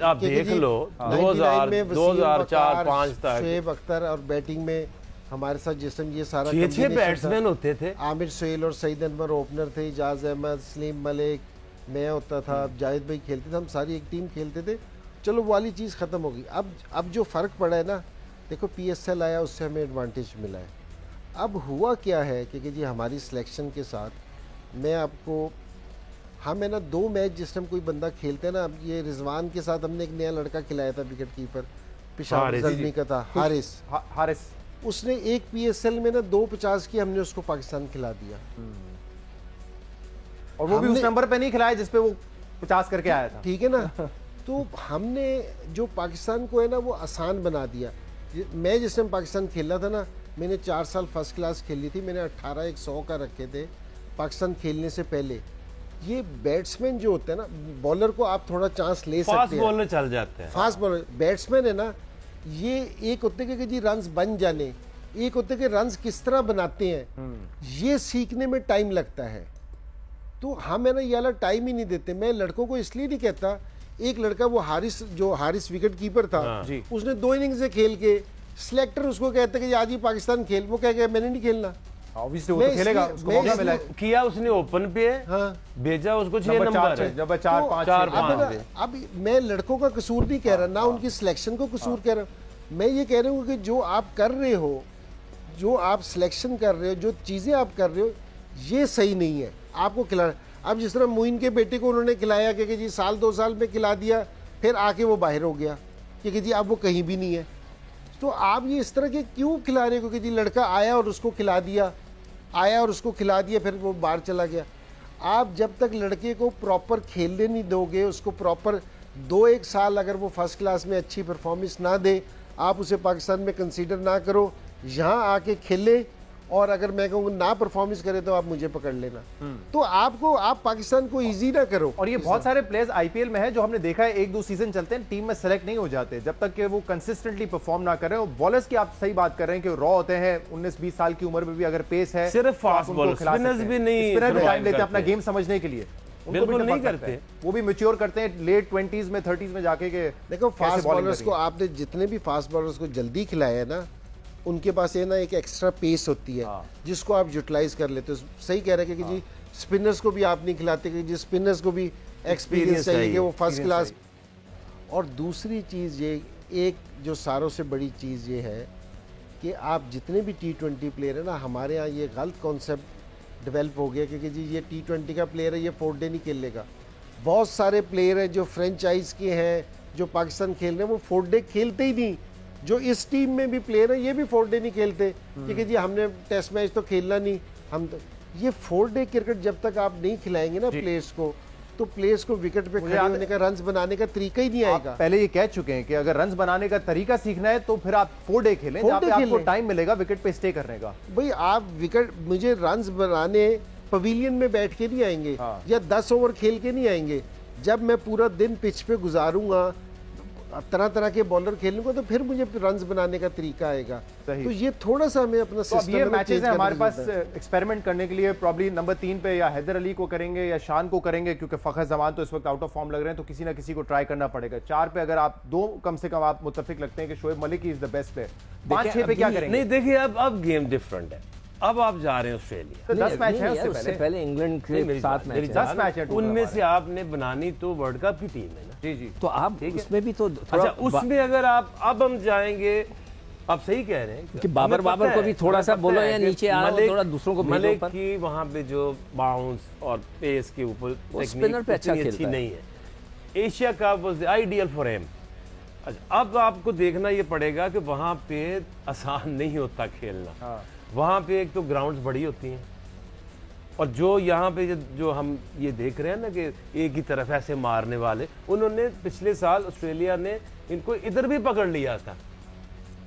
आप देख लो, 2000 2004 5 तक शुएब अख्तर और बैटिंग में हमारे साथ जिस टाइम ये सारा 6 बैट्समैन होते थे। आमिर सोहेल और सईद अनवर ओपनर थे, इजाज अहमद, सलीम मलिक, मैं होता था, जाहिद भाई खेलते थे, हम सारी एक टीम खेलते थे। चलो वो वाली चीज़ ख़त्म हो गई। अब जो फ़र्क पड़ा है ना, देखो PSL आया, उससे हमें एडवांटेज मिला है। अब हुआ क्या है कि जी हमारी सिलेक्शन के साथ मैं आपको, हम है ना 2 मैच जिस टाइम कोई बंदा खेलते हैं ना, अब ये रिजवान के साथ हमने एक नया लड़का खिलाया था विकेट कीपर, पेशावर जल्मी का था, हारिस। उसने एक PSL में ना 250 की हमने उसको पाकिस्तान खिला दिया, और वो भी उस नंबर पे नहीं खिलाया जिसपे वो 50 करके आया था। ठीक है ना। तो हमने जो पाकिस्तान को है ना वो आसान बना दिया। मैं जिस टाइम पाकिस्तान खेला था ना, मैंने 4 साल फर्स्ट क्लास खेली थी, मैंने 18 100 का रखे थे पाकिस्तान खेलने से पहले। ये बैट्समैन जो होते हैं ना, बॉलर को आप थोड़ा चांस ले सकते हैं, फास्ट बॉलर चल जाते हैं, फास्ट बॉलर। बैट्समैन है ना, ये एक होते कि जी रन्स बन जाने, एक होते कि रन्स किस तरह बनाते हैं, ये सीखने में टाइम लगता है। तो हम है ना ये वाला टाइम ही नहीं देते। मैं लड़कों को इसलिए नहीं कहता, एक लड़का वो हारिस विकेट कीपर था, उसने 2 इनिंग्स खेल के सिलेक्टर उसको कहता कि आज ही पाकिस्तान खेल, वो कह गया मैंने नहीं खेलना। ऑब्वियसली वो तो खेलेगा, उसको मौका मिला किया उसने ओपन पे, भेजा उसको 6 नंबर है, जब 4-5। अब मैं लड़कों का कसूर नहीं कह रहा, ना उनकी सिलेक्शन को कसूर कह रहा, मैं ये कह रहा हूँ कि जो आप कर रहे हो, जो आप सिलेक्शन कर रहे हो, जो चीज़ें आप कर रहे हो, ये सही नहीं है आपको खिलाना। अब जिस तरह मोइन के बेटे को उन्होंने खिलाया कि जी 1-2 साल में खिला दिया, फिर आके वो बाहर हो गया कि जी अब वो कहीं भी नहीं है। तो आप ये इस तरह के क्यों खिला रहे हो कि जी लड़का आया और उसको खिला दिया, आया और उसको खिला दिया, फिर वो बाहर चला गया। आप जब तक लड़के को प्रॉपर खेलने नहीं दोगे, उसको प्रॉपर 2-1 साल अगर वो फर्स्ट क्लास में अच्छी परफॉर्मेंस ना दे, आप उसे पाकिस्तान में कंसीडर ना करो, यहाँ आके खेले, और अगर मैं कहूँ ना परफॉर्मेंस करे तो आप मुझे पकड़ लेना। तो आप पाकिस्तान को इजी ना करो। और ये बहुत सारे प्लेयर्स IPL में है जो हमने देखा है 1-2 सीजन चलते हैं, टीम में सेलेक्ट नहीं हो जाते जब तक कि वो कंसिस्टेंटली परफॉर्म ना करें। बॉलर्स की आप सही बात कर रहे हैं कि रॉ होते हैं, 19-20 साल की उम्र में भी अगर पेस है, सिर्फ फास्ट बॉलर, स्पिनर्स भी नहीं टाइम लेते अपना गेम समझने के लिए, बिल्कुल नहीं करते, वो भी मैच्योर करते हैं लेट 20s में 30s में जाके के। देखो फास्ट बॉलर्स को आपने जितने भी फास्ट बॉलर्स को जल्दी खिलाया है ना, उनके पास ये ना एक एक्स्ट्रा पेस होती है जिसको आप यूटिलाइज कर लेते हो। सही कह रहे हैं कि जी स्पिनर्स को भी आप नहीं खिलाते कि जी स्पिनर्स को भी एक्सपीरियंस चाहिए कि वो फर्स्ट क्लास। और दूसरी चीज़ ये, एक जो सारों से बड़ी चीज़ ये है कि आप जितने भी T20 प्लेयर है ना, हमारे यहाँ ये गलत कॉन्सेप्ट डेवलप हो गया क्योंकि जी ये T20 का प्लेयर है, ये 4 डे नहीं खेलेगा। बहुत सारे प्लेयर हैं जो फ्रेंचाइज के हैं, जो पाकिस्तान खेल रहे हैं, वो 4 डे खेलते ही नहीं। जो इस टीम में भी प्लेयर है, ये भी 4 डे नहीं खेलते क्योंकि जी हमने टेस्ट मैच तो खेलना नहीं। हम तो ये 4 डे क्रिकेट जब तक आप नहीं खिलाएंगे ना प्लेयर्स को, तो प्लेयर्स को विकेट पे खड़े होने का, रन्स बनाने का तरीका ही नहीं आएगा। पहले ये कह चुके हैं कि अगर रन्स बनाने का तरीका सीखना है तो फिर आप 4 डे खेलें, जहां पे आपको टाइम मिलेगा विकेट पे स्टे करने का। भाई आप विकेट, मुझे रन्स बनाने पवेलियन में बैठ के नहीं आएंगे या 10 ओवर खेल के नहीं आएंगे। जब मैं पूरा दिन पिच पे गुजारूंगा, तरह तरह के बॉलर खेलूंगा, तो फिर मुझे रन्स बनाने का तरीका आएगा। तो ये थोड़ा सा हमें अपना सिस्टम, ये मैचेस है हमारे पास एक्सपेरिमेंट करने के लिए। प्रॉब्ली नंबर 3 पे या हैदर अली को करेंगे या शान को करेंगे, क्योंकि फखर जमान तो इस वक्त आउट ऑफ फॉर्म लग रहे हैं, तो किसी ना किसी को ट्राई करना पड़ेगा। 4 पे अगर आप 2 कम से कम आप मुत्तफिक लगते हैं कि Shoaib Malik is the best player, 5-6 पे क्या करेंगे? नहीं देखिए, अब गेम डिफरेंट है। अब आप जा रहे हैं ऑस्ट्रेलिया, तो 10 मैच है, उससे पहले इंग्लैंड के 7 मैच, 10 मैच है, उनमें से आपने बनानी तो वर्ल्ड कप की टीम है ना। जी। तो आप उसमें भी तो अच्छा, उसमें अगर आप अब हम जाएंगे, आप सही कह रहे हैं कि बाबर को भी थोड़ा सा बोलो या नीचे आ, थोड़ा दूसरों को मलिक की वहां पे जो बाउंस और पेस के ऊपर स्पिनर पे अच्छा खेलता है, नहीं है। Asia cup was the ideal for him. अच्छा, अब आपको देखना ये पड़ेगा कि वहां पे आसान नहीं होता खेलना। वहाँ पे एक तो ग्राउंड्स बड़ी होती हैं, और जो यहाँ पे जो हम ये देख रहे हैं ना कि एक ही तरफ ऐसे मारने वाले, उन्होंने पिछले साल ऑस्ट्रेलिया ने इनको इधर भी पकड़ लिया था।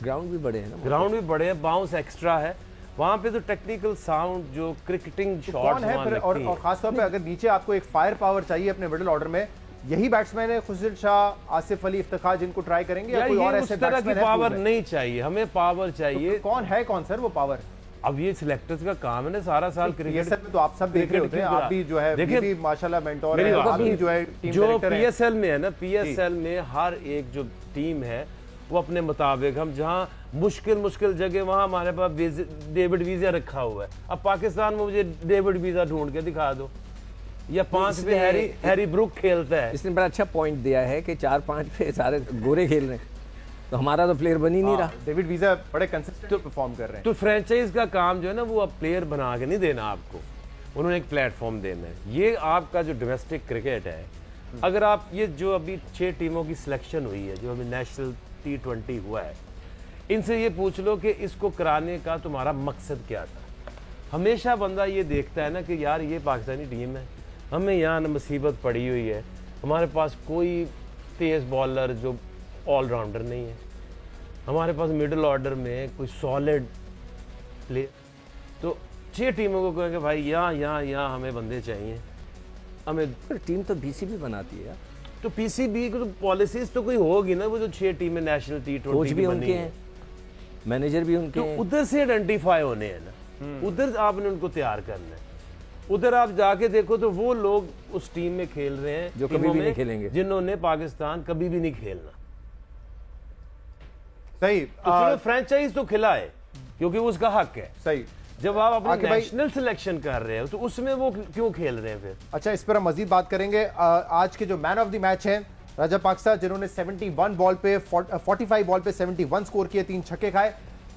ग्राउंड भी बड़े हैं ना, ग्राउंड भी बड़े हैं, बाउंस एक्स्ट्रा है वहाँ पे। तो टेक्निकल साउंड जो क्रिकेटिंग शॉट्स है फिर, और खासतौर पे अगर नीचे आपको एक फायर पावर चाहिए अपने मिडिल ऑर्डर में, यही बैट्समैन है खुर्शीद शाह, आसिफ अली, इफ्तिखार, जिनको ट्राई करेंगे, या कोई और ऐसे बैट्समैन? पावर नहीं चाहिए हमें, पावर चाहिए। तो कौन सर वो पावर? अब ये सिलेक्टर्स का काम है ना सारा साल क्रिकेट में, तो आप सब देख रहे होते हैं, आप भी जो है देखिए माशाल्लाह मेंटोर है, आप भी जो है टीम जो पीएसएल में है ना, पीएसएल में हर एक जो टीम है वो अपने मुताबिक, हम जहाँ मुश्किल जगह वहाँ हमारे पास डेविड वीजा रखा हुआ है। अब पाकिस्तान में मुझे डेविड वीजा ढूंढ के दिखा दो, या 5 पे हैरी ब्रुक खेलता है। इसने बड़ा अच्छा पॉइंट दिया है कि 4-5 पे सारे गोरे खेल रहे हैं, तो हमारा तो प्लेयर बन ही नहीं रहा। डेविड वीजा बड़े कंसिस्टेंट परफॉर्म कर रहे हैं। तो फ्रेंचाइज का काम जो है ना, वो अब प्लेयर बना के नहीं देना आपको, उन्होंने एक प्लेटफॉर्म देना है। ये आपका जो डोमेस्टिक क्रिकेट है, अगर आप ये जो अभी 6 टीमों की सिलेक्शन हुई है, जो अभी नेशनल T20 हुआ है, इनसे ये पूछ लो कि इसको कराने का तुम्हारा मकसद क्या था। हमेशा बंदा ये देखता है ना कि यार ये पाकिस्तानी टीम है, हमें यहाँ न मुसीबत पड़ी हुई है, हमारे पास कोई तेज़ बॉलर जो ऑलराउंडर नहीं है, हमारे पास मिडिल ऑर्डर में कोई सॉलिड प्लेयर, तो 6 टीमों को कहेंगे भाई यहाँ हमें बंदे चाहिए, हमें। टीम तो बीसीबी बनाती है यार, तो पीसीबी को तो पॉलिसीज तो कोई होगी ना, वो जो 6 टीमें नेशनल कोच T20 भी उनके हैं, मैनेजर भी उनके हैं, तो उधर से आइडेंटिफाई होने हैं ना, उधर आपने उनको तैयार करना है। उधर आप जाके देखो तो वो लोग उस टीम में खेल रहे हैं जो कभी भी नहीं खेलेंगे, जिन्होंने पाकिस्तान कभी भी नहीं खेलना। सही, तो चलो फ्रेंचाइज तो खिलाए क्योंकि वो उसका हक है। सही, जब आप अपनी नेशनल सिलेक्शन कर रहे हो तो उसमें वो क्यों खेल रहे हैं फिर? अच्छा, इस पर हम मजीद बात करेंगे। आज के जो मैन ऑफ द मैच हैं राजा पाकसा, जिन्होंने 71 बॉल पे 45 बॉल पे 71 स्कोर किए, 3 छक्के खाए,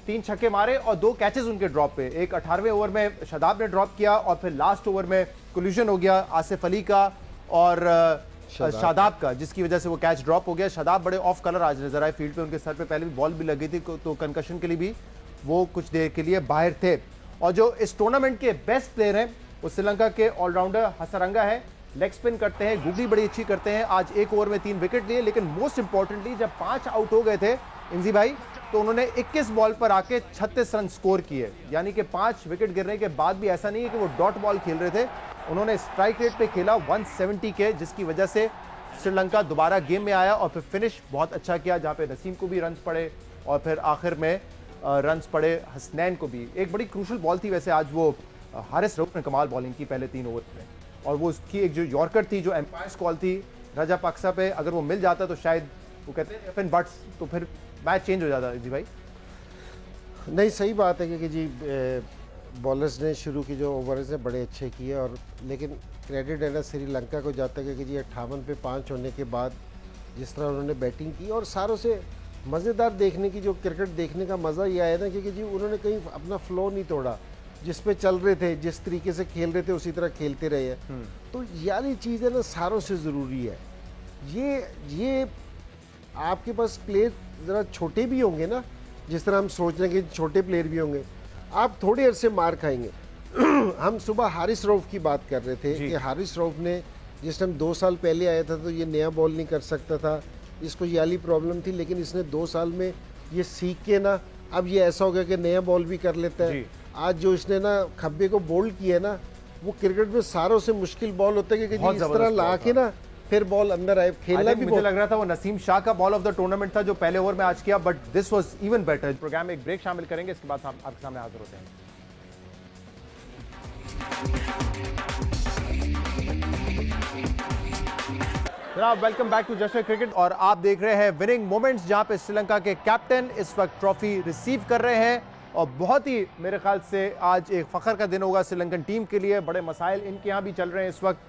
3 छक्के मारे और 2 कैचेस उनके ड्रॉप पे। एक 18वें ओवर में शादाब ने ड्रॉप किया और फिर लास्ट ओवर में कोलिजन हो गया आसिफ अली का और शादाब का, जिसकी वजह से वो कैच ड्रॉप हो गया। शादाब बड़े ऑफ कलर आज नजर आए फील्ड पे, उनके सर पे पहले भी बॉल भी लगी थी, तो कंकशन के लिए भी वो कुछ देर के लिए बाहर थे। और जो इस टूर्नामेंट के बेस्ट प्लेयर हैं वो श्रीलंका के ऑलराउंडर हसरंगा है, लेग स्पिन करते हैं, गुगली बड़ी अच्छी करते हैं। आज 1 ओवर में 3 विकेट लिए, लेकिन मोस्ट इंपॉर्टेंटली जब 5 आउट हो गए थे इंजी भाई, तो उन्होंने 21 बॉल पर आके 36 रन स्कोर किए। यानी कि 5 विकेट गिरने के बाद भी ऐसा नहीं है कि वो डॉट बॉल खेल रहे थे, उन्होंने स्ट्राइक रेट पे खेला 170 के, जिसकी वजह से श्रीलंका दोबारा गेम में आया और फिर फिनिश बहुत अच्छा किया, जहां पे नसीम को भी रन्स पड़े और फिर आखिर में रन्स पड़े हसनैन को भी। एक बड़ी क्रूशल बॉल थी वैसे आज, वो हारिस रऊफ ने कमाल बॉलिंग की पहले 3 ओवर में, और वो उसकी एक जो यॉर्कर थी जो एम्पायर्स कॉल थी राजा पाकसा पे, अगर वो मिल जाता तो शायद वो कहते हैं एफएन बट्स, तो फिर मैच चेंज हो जाता जी भाई। नहीं, सही बात है कि जी बॉलर्स ने शुरू की जो ओवर्स ने बड़े अच्छे किए, और लेकिन क्रेडिट है ना श्रीलंका को जाता है कि जी 58 पे 5 होने के बाद जिस तरह उन्होंने बैटिंग की, और सारों से मज़ेदार देखने की जो क्रिकेट देखने का मज़ा ये आया ना कि जी उन्होंने कहीं अपना फ्लो नहीं तोड़ा, जिस पे चल रहे थे, जिस तरीके से खेल रहे थे उसी तरह खेलते रहे हैं। तो यार ये चीज़ है ना सारों से ज़रूरी है। ये आपके पास प्लेयर ज़रा छोटे भी होंगे ना, जिस तरह हम सोच रहे हैं कि छोटे प्लेयर भी होंगे, आप थोड़े अरसे मार खाएंगे। हम सुबह हारिस रऊफ की बात कर रहे थे कि हारिस रऊफ ने जिस टाइम 2 साल पहले आया था तो ये नया बॉल नहीं कर सकता था, इसको ये वाली प्रॉब्लम थी, लेकिन इसने 2 साल में ये सीख के ना अब ये ऐसा हो गया कि नया बॉल भी कर लेता है। आज जो इसने ना खब्बे को बोल्ड किया है ना, वो क्रिकेट में सारों से मुश्किल बॉल होता है कि इस तरह ला के ना फिर बॉल अंदर आए, खेलना भी मुझे लग रहा था वो नसीम शाह का बॉल ऑफ द टूर्नामेंट था जो पहले ओवर में आज किया, but this was even better. Program में एक ब्रेक शामिल करेंगे, इसके बाद आपके सामने हाजिर होते हैं। जनाब, वेलकम बैक टू जश्न क्रिकेट, और आप देख रहे हैं विनिंग मोमेंट्स, जहां पे श्रीलंका के कैप्टन इस वक्त ट्रॉफी रिसीव कर रहे हैं। और बहुत ही मेरे ख्याल से आज एक फख्र का दिन होगा श्रीलंकन टीम के लिए। बड़े मसाइल इनके यहाँ भी चल रहे हैं इस वक्त,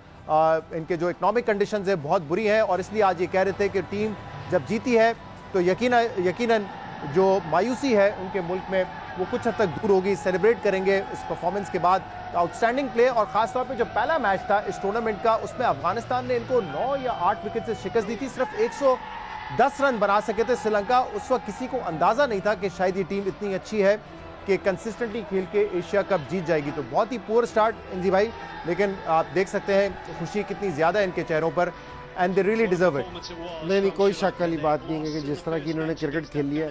इनके जो इकोनॉमिक कंडीशंस है बहुत बुरी है, और इसलिए आज ये कह रहे थे कि टीम जब जीती है तो यकीनन जो मायूसी है उनके मुल्क में वो कुछ हद तक दूर होगी। सेलिब्रेट करेंगे इस परफॉर्मेंस के बाद। आउटस्टैंडिंग प्ले, और खासतौर पे जो पहला मैच था इस टूर्नामेंट का, उसमें अफगानिस्तान ने इनको 9 या 8 विकेट से शिकस्त दी थी, सिर्फ 110 रन बना सके थे श्रीलंका। उस वक्त किसी को अंदाजा नहीं था कि शायद ये टीम इतनी अच्छी है कि कंसिस्टेंटली खेल के एशिया कप जीत जाएगी। तो बहुत ही पुअर स्टार्ट इंजी भाई, लेकिन आप देख सकते हैं खुशी कितनी ज्यादा है इनके चेहरों पर, and they really deserve it. नहीं, कोई शक वाली बात नहीं है कि जिस तरह की इन्होंने क्रिकेट खेल लिया,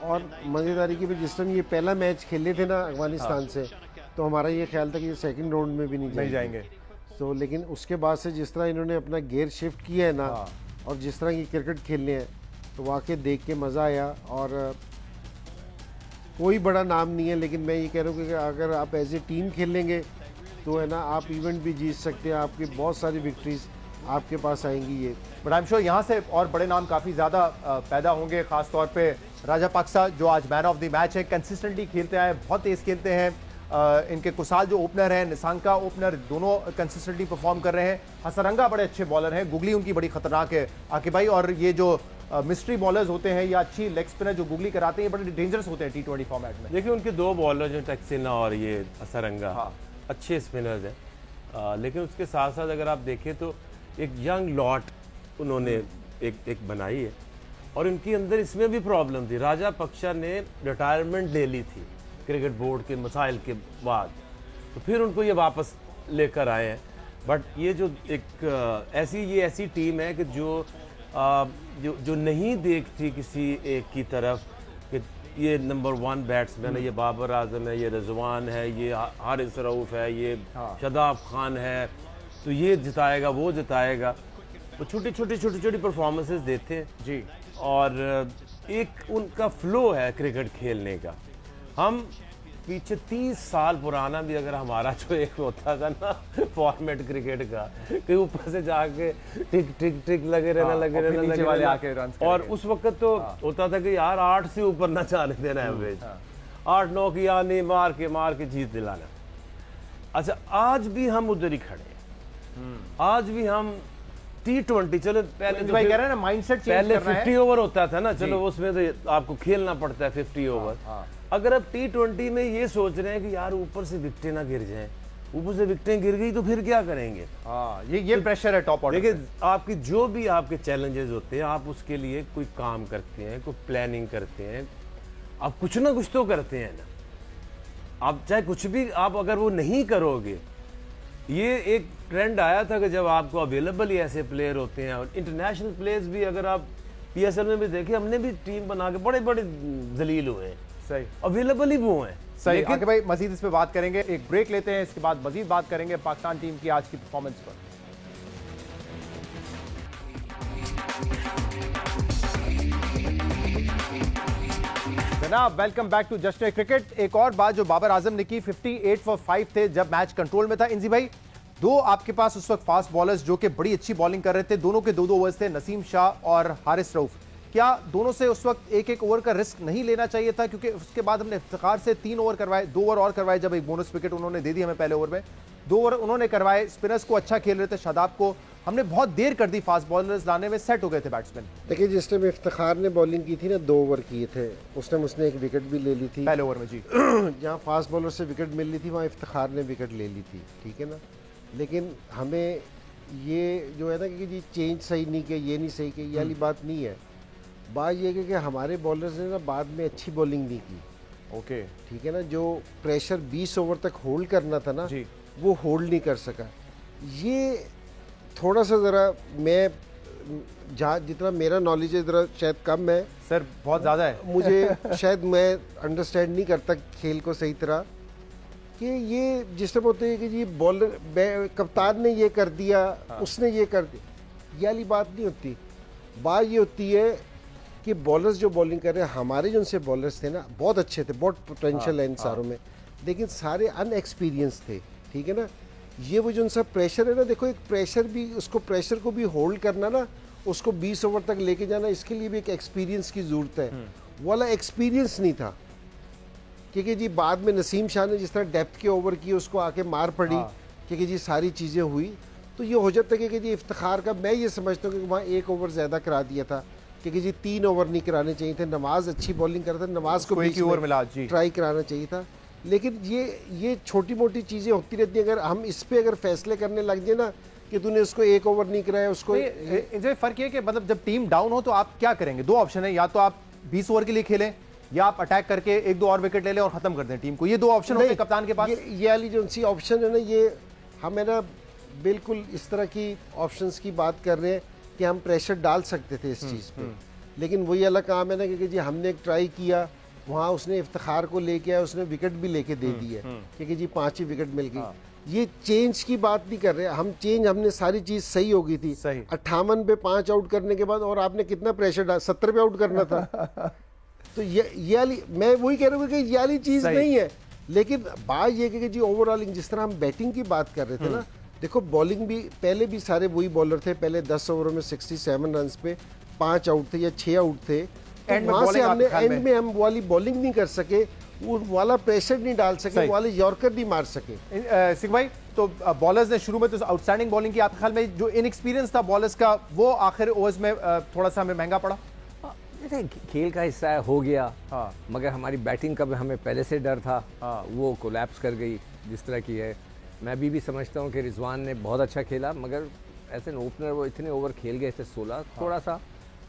और मज़ेदारी की भी जिस टाइम ये पहला मैच खेले थे ना अफगानिस्तान से, तो हमारा ये ख्याल था कि ये सेकंड राउंड में भी नहीं जाएंगे। तो लेकिन उसके बाद से जिस तरह इन्होंने अपना गियर शिफ्ट किया है ना, और जिस तरह की क्रिकेट खेलने हैं, तो वाकई देख के मज़ा आया। और कोई बड़ा नाम नहीं है, लेकिन मैं ये कह रहा हूँ कि अगर आप एज ए टीम खेलेंगे तो है ना, आप इवेंट भी जीत सकते हैं, आपकी बहुत सारी विक्ट्रीज आपके पास आएंगी। ये बट आई एम श्योर यहाँ से और बड़े नाम काफ़ी ज़्यादा पैदा होंगे, खासतौर पे राजा पाक्सा जो आज मैन ऑफ द मैच है, कंसिस्टेंटली खेलते आए, बहुत तेज़ खेलते हैं। इनके कुसाल जो ओपनर हैं, निसांका ओपनर, दोनों कंसिस्टेंटली परफॉर्म कर रहे हैं। हसरंगा बड़े अच्छे बॉलर हैं, गुगली उनकी बड़ी खतरनाक है आकिब भाई। और ये जो मिस्ट्री बॉलर्स होते हैं या अच्छी लेग स्पिनर जो गुगली कराते हैं, ये बड़े डेंजरस होते हैं T20 फॉर्मेट में। देखिए उनके दो बॉलर जो टैक्सिना और ये हसरंगा, हाँ। अच्छे स्पिनर्स हैं, लेकिन उसके साथ साथ अगर आप देखें तो एक यंग लॉट उन्होंने एक बनाई है, और उनके अंदर इसमें भी प्रॉब्लम थी। राजा पक्षा ने रिटायरमेंट ले ली थी क्रिकेट बोर्ड के मसाइल के बाद, तो फिर उनको ये वापस लेकर आए हैं। बट ये जो एक ऐसी टीम है कि जो नहीं देखती किसी एक की तरफ कि ये नंबर 1 बैट्समैन है, ये बाबर आजम है, ये रिजवान है, ये हारिस रऊफ है, ये शादाब खान है, तो ये जिताएगा वो जिताएगा। तो छोटी छोटी परफॉर्मेंसेस देते हैं जी, और एक उनका फ्लो है क्रिकेट खेलने का। हम पीछे 30 साल पुराना भी अगर हमारा जो एक होता था ना फॉर्मेट क्रिकेट का, कि ऊपर से जाके टिक टिक टिक लगे रहना, और उस वक्त तो होता था कि यार 8 से ऊपर ना जाने देना एवरेज, 8-9 की यानी मार के जीत दिलाना। अच्छा, आज भी हम उधर ही खड़े हैं, आज भी हम T20, चलो पहले तो भाई कह रहे हैं ना माइंडसेट चेंज पहले करना है। 50 ओवर होता था ना, चलो उसमें तो आपको खेलना पड़ता है 50 ओवर। अगर अब T20 में ये सोच रहे हैं कि यार ऊपर से विकेटें ना गिर जाएं, ऊपर से विकेटें गिर गई तो फिर क्या करेंगे? ये प्रेशर है टॉप ऑर्डर। देखिए आपकी जो भी आपके चैलेंजेस होते हैं, आप उसके लिए कोई काम करते हैं, कोई प्लानिंग करते हैं, आप कुछ ना कुछ तो करते हैं ना। आप चाहे कुछ भी, आप अगर वो नहीं करोगे, ये एक ट्रेंड आया था कि जब आपको अवेलेबल ही ऐसे प्लेयर होते हैं, और इंटरनेशनल प्लेयर्स भी अगर आप PSL में भी देखें, हमने भी टीम बना के बड़े बड़े जलील हुए हैं, सही अवेलेबल ही वो हैं। सही आके भाई मजीद इस पे बात करेंगे, एक ब्रेक लेते हैं, इसके बाद मजीद बात करेंगे पाकिस्तान टीम की आज की परफॉर्मेंस पर। जनाब welcome back to just cricket. एक और बात जो बाबर आजम ने की, 58 फॉर 5 थे जब मैच कंट्रोल में था। इंजी भाई, दो आपके पास उस वक्त फास्ट बॉलर्स जो कि बड़ी अच्छी बॉलिंग कर रहे थे, दोनों के 2-2 ओवर्स थे, नसीम शाह और हारिस रऊफ। क्या दोनों से उस वक्त एक ओवर का रिस्क नहीं लेना चाहिए था? क्योंकि उसके बाद हमने इफ्तिखार से 3 ओवर करवाए, 2 ओवर और करवाए, जब एक बोनस विकेट उन्होंने दे दी हमें पहले ओवर में, 2 ओवर उन्होंने करवाए। स्पिनर्स को अच्छा खेल रहे थे, शादाब को हमने बहुत देर कर दी फास्ट बॉलर्स लाने में, सेट हो गए थे बैट्समैन। देखिए जिस टाइम इफ्तिखार ने बॉलिंग की थी ना, 2 ओवर किए थे, उस टाइम उसने एक विकेट भी ले ली थी पहले ओवर में जी। जहाँ फास्ट बॉलर से विकेट मिल रही थी वहाँ इफ्तिखार ने विकेट ले ली थी, ठीक है ना। लेकिन हमें ये जो है ना कि जी चेंज सही नहीं किया, ये नहीं सही किया, ये वाली बात नहीं है। बात ये कि हमारे बॉलर्स ने ना बाद में अच्छी बॉलिंग नहीं की, ओके ठीक है ना। जो प्रेशर 20 ओवर तक होल्ड करना था ना जी, वो होल्ड नहीं कर सका। ये थोड़ा सा ज़रा मैं जहाँ जितना मेरा नॉलेज है ज़रा शायद कम है सर, बहुत ज़्यादा है मुझे शायद मैं अंडरस्टैंड नहीं करता खेल को सही तरह, कि ये जिस टाइम होते हैं कि जी बॉलर कप्तान ने ये कर दिया, उसने ये कर दिया, ये वाली बात नहीं होती। बात ये होती है कि बॉलर्स जो बॉलिंग कर रहे हैं, हमारे जो उनसे बॉलर्स थे ना बहुत अच्छे थे, बहुत पोटेंशियल है इन सारों में, लेकिन सारे अनएक्सपीरियंस थे, ठीक है ना। ये वो जो उनसा प्रेशर है ना, देखो एक प्रेशर भी, उसको प्रेशर को भी होल्ड करना ना, उसको 20 ओवर तक लेके जाना, इसके लिए भी एक एक्सपीरियंस की ज़रूरत है। वो वाला एक्सपीरियंस नहीं था, क्योंकि जी बाद में नसीम शाह ने जिस तरह डेप्थ के ओवर किए, उसको आके मार पड़ी, क्योंकि जी सारी चीज़ें हुई, तो ये हो जाता है कि जी इफ्तिखार का मैं ये समझता हूँ कि वहाँ 1 ओवर ज़्यादा करा दिया था, क्योंकि जी 3 ओवर नहीं कराने चाहिए थे। नवाज अच्छी बॉलिंग करता था, नवाज को 1 ओवर मिला जी, ट्राई कराना चाहिए था। लेकिन ये छोटी मोटी चीज़ें होती रहती हैं। अगर हम इस पे अगर फैसले करने लग जाए ना कि तूने उसको 1 ओवर नहीं कराया, उसको इनसे फ़र्क ये कि मतलब जब टीम डाउन हो तो आप क्या करेंगे? 2 ऑप्शन है, या तो आप 20 ओवर के लिए खेलें, या आप अटैक करके 1-2 और विकेट ले लें और खत्म कर दें टीम को। ये 2 ऑप्शन होंगे कप्तान के पास। ये वाली जो सी ऑप्शन है ना, ये हमें ना बिल्कुल इस तरह की ऑप्शंस की बात कर रहे हैं कि हम प्रेशर डाल सकते थे इस चीज़ पे, लेकिन वही अलग काम है ना कि जी हमने एक ट्राई किया, वहाँ उसने इफ्तिखार को लेके आया, उसने विकेट भी लेके दे दी है, क्योंकि जी 5 ही विकेट मिल गई। ये चेंज की बात नहीं कर रहे हम, चेंज हमने सारी चीज़ सही हो गई थी, 58 पे 5 आउट करने के बाद, और आपने कितना प्रेशर डाला, 70 पे आउट करना था तो ये वाली, मैं वही कह रहा हूँ कि ये वाली चीज़ नहीं है। लेकिन बात ये कि जी ओवरऑल जिस तरह हम बैटिंग की बात कर रहे थे ना, देखो बॉलिंग भी पहले भी सारे वही बॉलर थे, पहले 10 ओवरों में 67 रन पे 5 आउट थे या 6 आउट थे, तो वहाँ से हमने एंड में हम वाली बॉलिंग नहीं कर सके, वो वाला प्रेशर नहीं डाल सके, वाले यॉर्कर नहीं मार सके। सिंह भाई, तो बॉलर्स ने शुरू में तो आउटस्टैंडिंग बॉलिंग की, आपके ख्याल में जो इनएक्सपीरियंस था बॉलर्स का वो आखिर ओवर्स में थोड़ा सा हमें महंगा पड़ा? खेल का हिस्सा हो गया, मगर हमारी बैटिंग का भी हमें पहले से डर था, वो कोलैप्स कर गई जिस तरह की है। मैं भी समझता हूँ कि रिजवान ने बहुत अच्छा खेला, मगर एज एन ओपनर वो इतने ओवर खेल गए थे 16, थोड़ा सा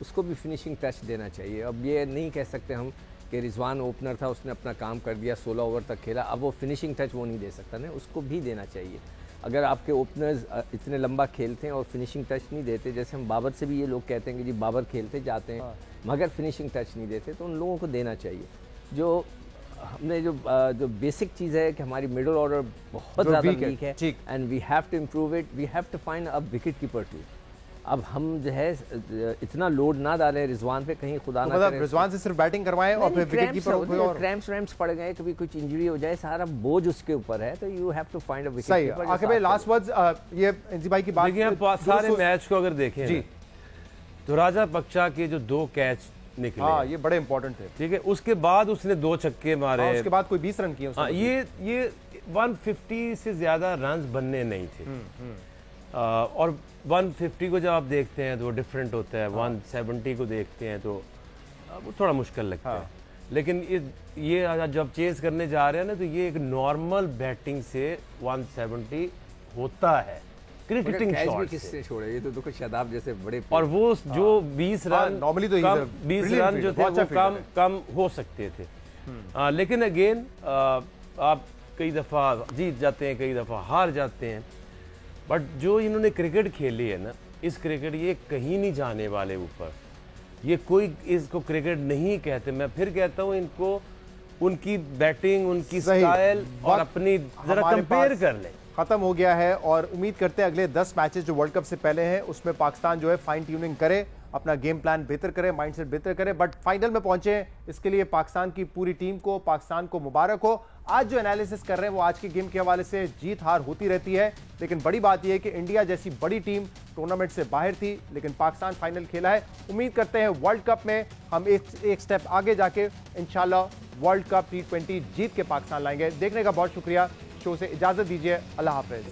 उसको भी फिनिशिंग टच देना चाहिए। अब ये नहीं कह सकते हम कि रिजवान ओपनर था, उसने अपना काम कर दिया, 16 ओवर तक खेला, अब वो फिनिशिंग टच वो नहीं दे सकता ना, उसको भी देना चाहिए। अगर आपके ओपनर्स इतने लंबा खेलते हैं और फिनिशिंग टच नहीं देते, जैसे हम बाबर से भी ये लोग कहते हैं कि जी बाबर खेलते जाते हैं मगर फिनिशिंग टच नहीं देते, तो उन लोगों को देना चाहिए। जो हमने जो बेसिक चीज़ है कि हमारी मिडल ऑर्डर बहुत ज़्यादा वीक है and we have to improve it, we have to find a wicket keeper too. अब हम जो है इतना लोड ना डालें रिजवान पे, कहीं खुदा ना करे रिजवान से सिर्फ बैटिंग करवाएं और फिर विकेट कीपर और क्रैम्प्स पड़ गए, कभी कुछ इंजरी हो जाए, सारा बोझ उसके ऊपर है, तो you have to find a wicket keeper. आखिर में लास्ट वर्ड्स, ये इंजी भाई की बात, देखिए सारे मैच को अगर देखें जी, तो राजा पक्षा के जो 2 कैच निकले, ये बड़े इंपॉर्टेंट थे, ठीक है, उसके बाद उसने 2 छक्के मारे, उसके बाद कोई 20 रन किए, ये 150 से ज्यादा रन बनने नहीं थे। और 150 को जब आप देखते हैं तो डिफरेंट होता है, 170 को देखते हैं तो वो थोड़ा मुश्किल लगता है। लेकिन ये जब चेज करने जा रहे हैं ना, तो ये एक नॉर्मल बैटिंग से 170 होता है, क्रिकेटिंग शॉट किससे छोड़े, ये तो देखो शादाब जैसे बड़े, और वो जो 20 रन नॉर्मली तो 20 रन जो थे वो कम हो सकते थे। लेकिन अगेन आप कई दफा जीत जाते हैं, कई दफा हार जाते हैं, बट जो इन्होंने क्रिकेट खेली है ना, इस क्रिकेट ये कहीं नहीं जाने वाले ऊपर, ये कोई इसको क्रिकेट नहीं कहते। मैं फिर कहता हूँ इनको उनकी बैटिंग, उनकी स्टाइल और अपनी जरा कंपेयर कर लें। खत्म हो गया है और उम्मीद करते हैं अगले 10 मैचेस जो वर्ल्ड कप से पहले हैं उसमें पाकिस्तान जो है फाइन ट्यूनिंग करे, अपना गेम प्लान बेहतर करे, माइंडसेट बेहतर करे, बट फाइनल में पहुंचे, इसके लिए पाकिस्तान की पूरी टीम को, पाकिस्तान को मुबारक हो। आज जो एनालिसिस कर रहे हैं वो आज के गेम के हवाले से जीत हार होती रहती है, लेकिन बड़ी बात यह है कि इंडिया जैसी बड़ी टीम टूर्नामेंट से बाहर थी, लेकिन पाकिस्तान फाइनल खेला है। उम्मीद करते हैं वर्ल्ड कप में हम एक स्टेप आगे जाके इंशाल्लाह वर्ल्ड कप T20 जीत के पाकिस्तान लाएंगे। देखने का बहुत शुक्रिया। शो से इजाजत दीजिए, अल्लाह हाफिज।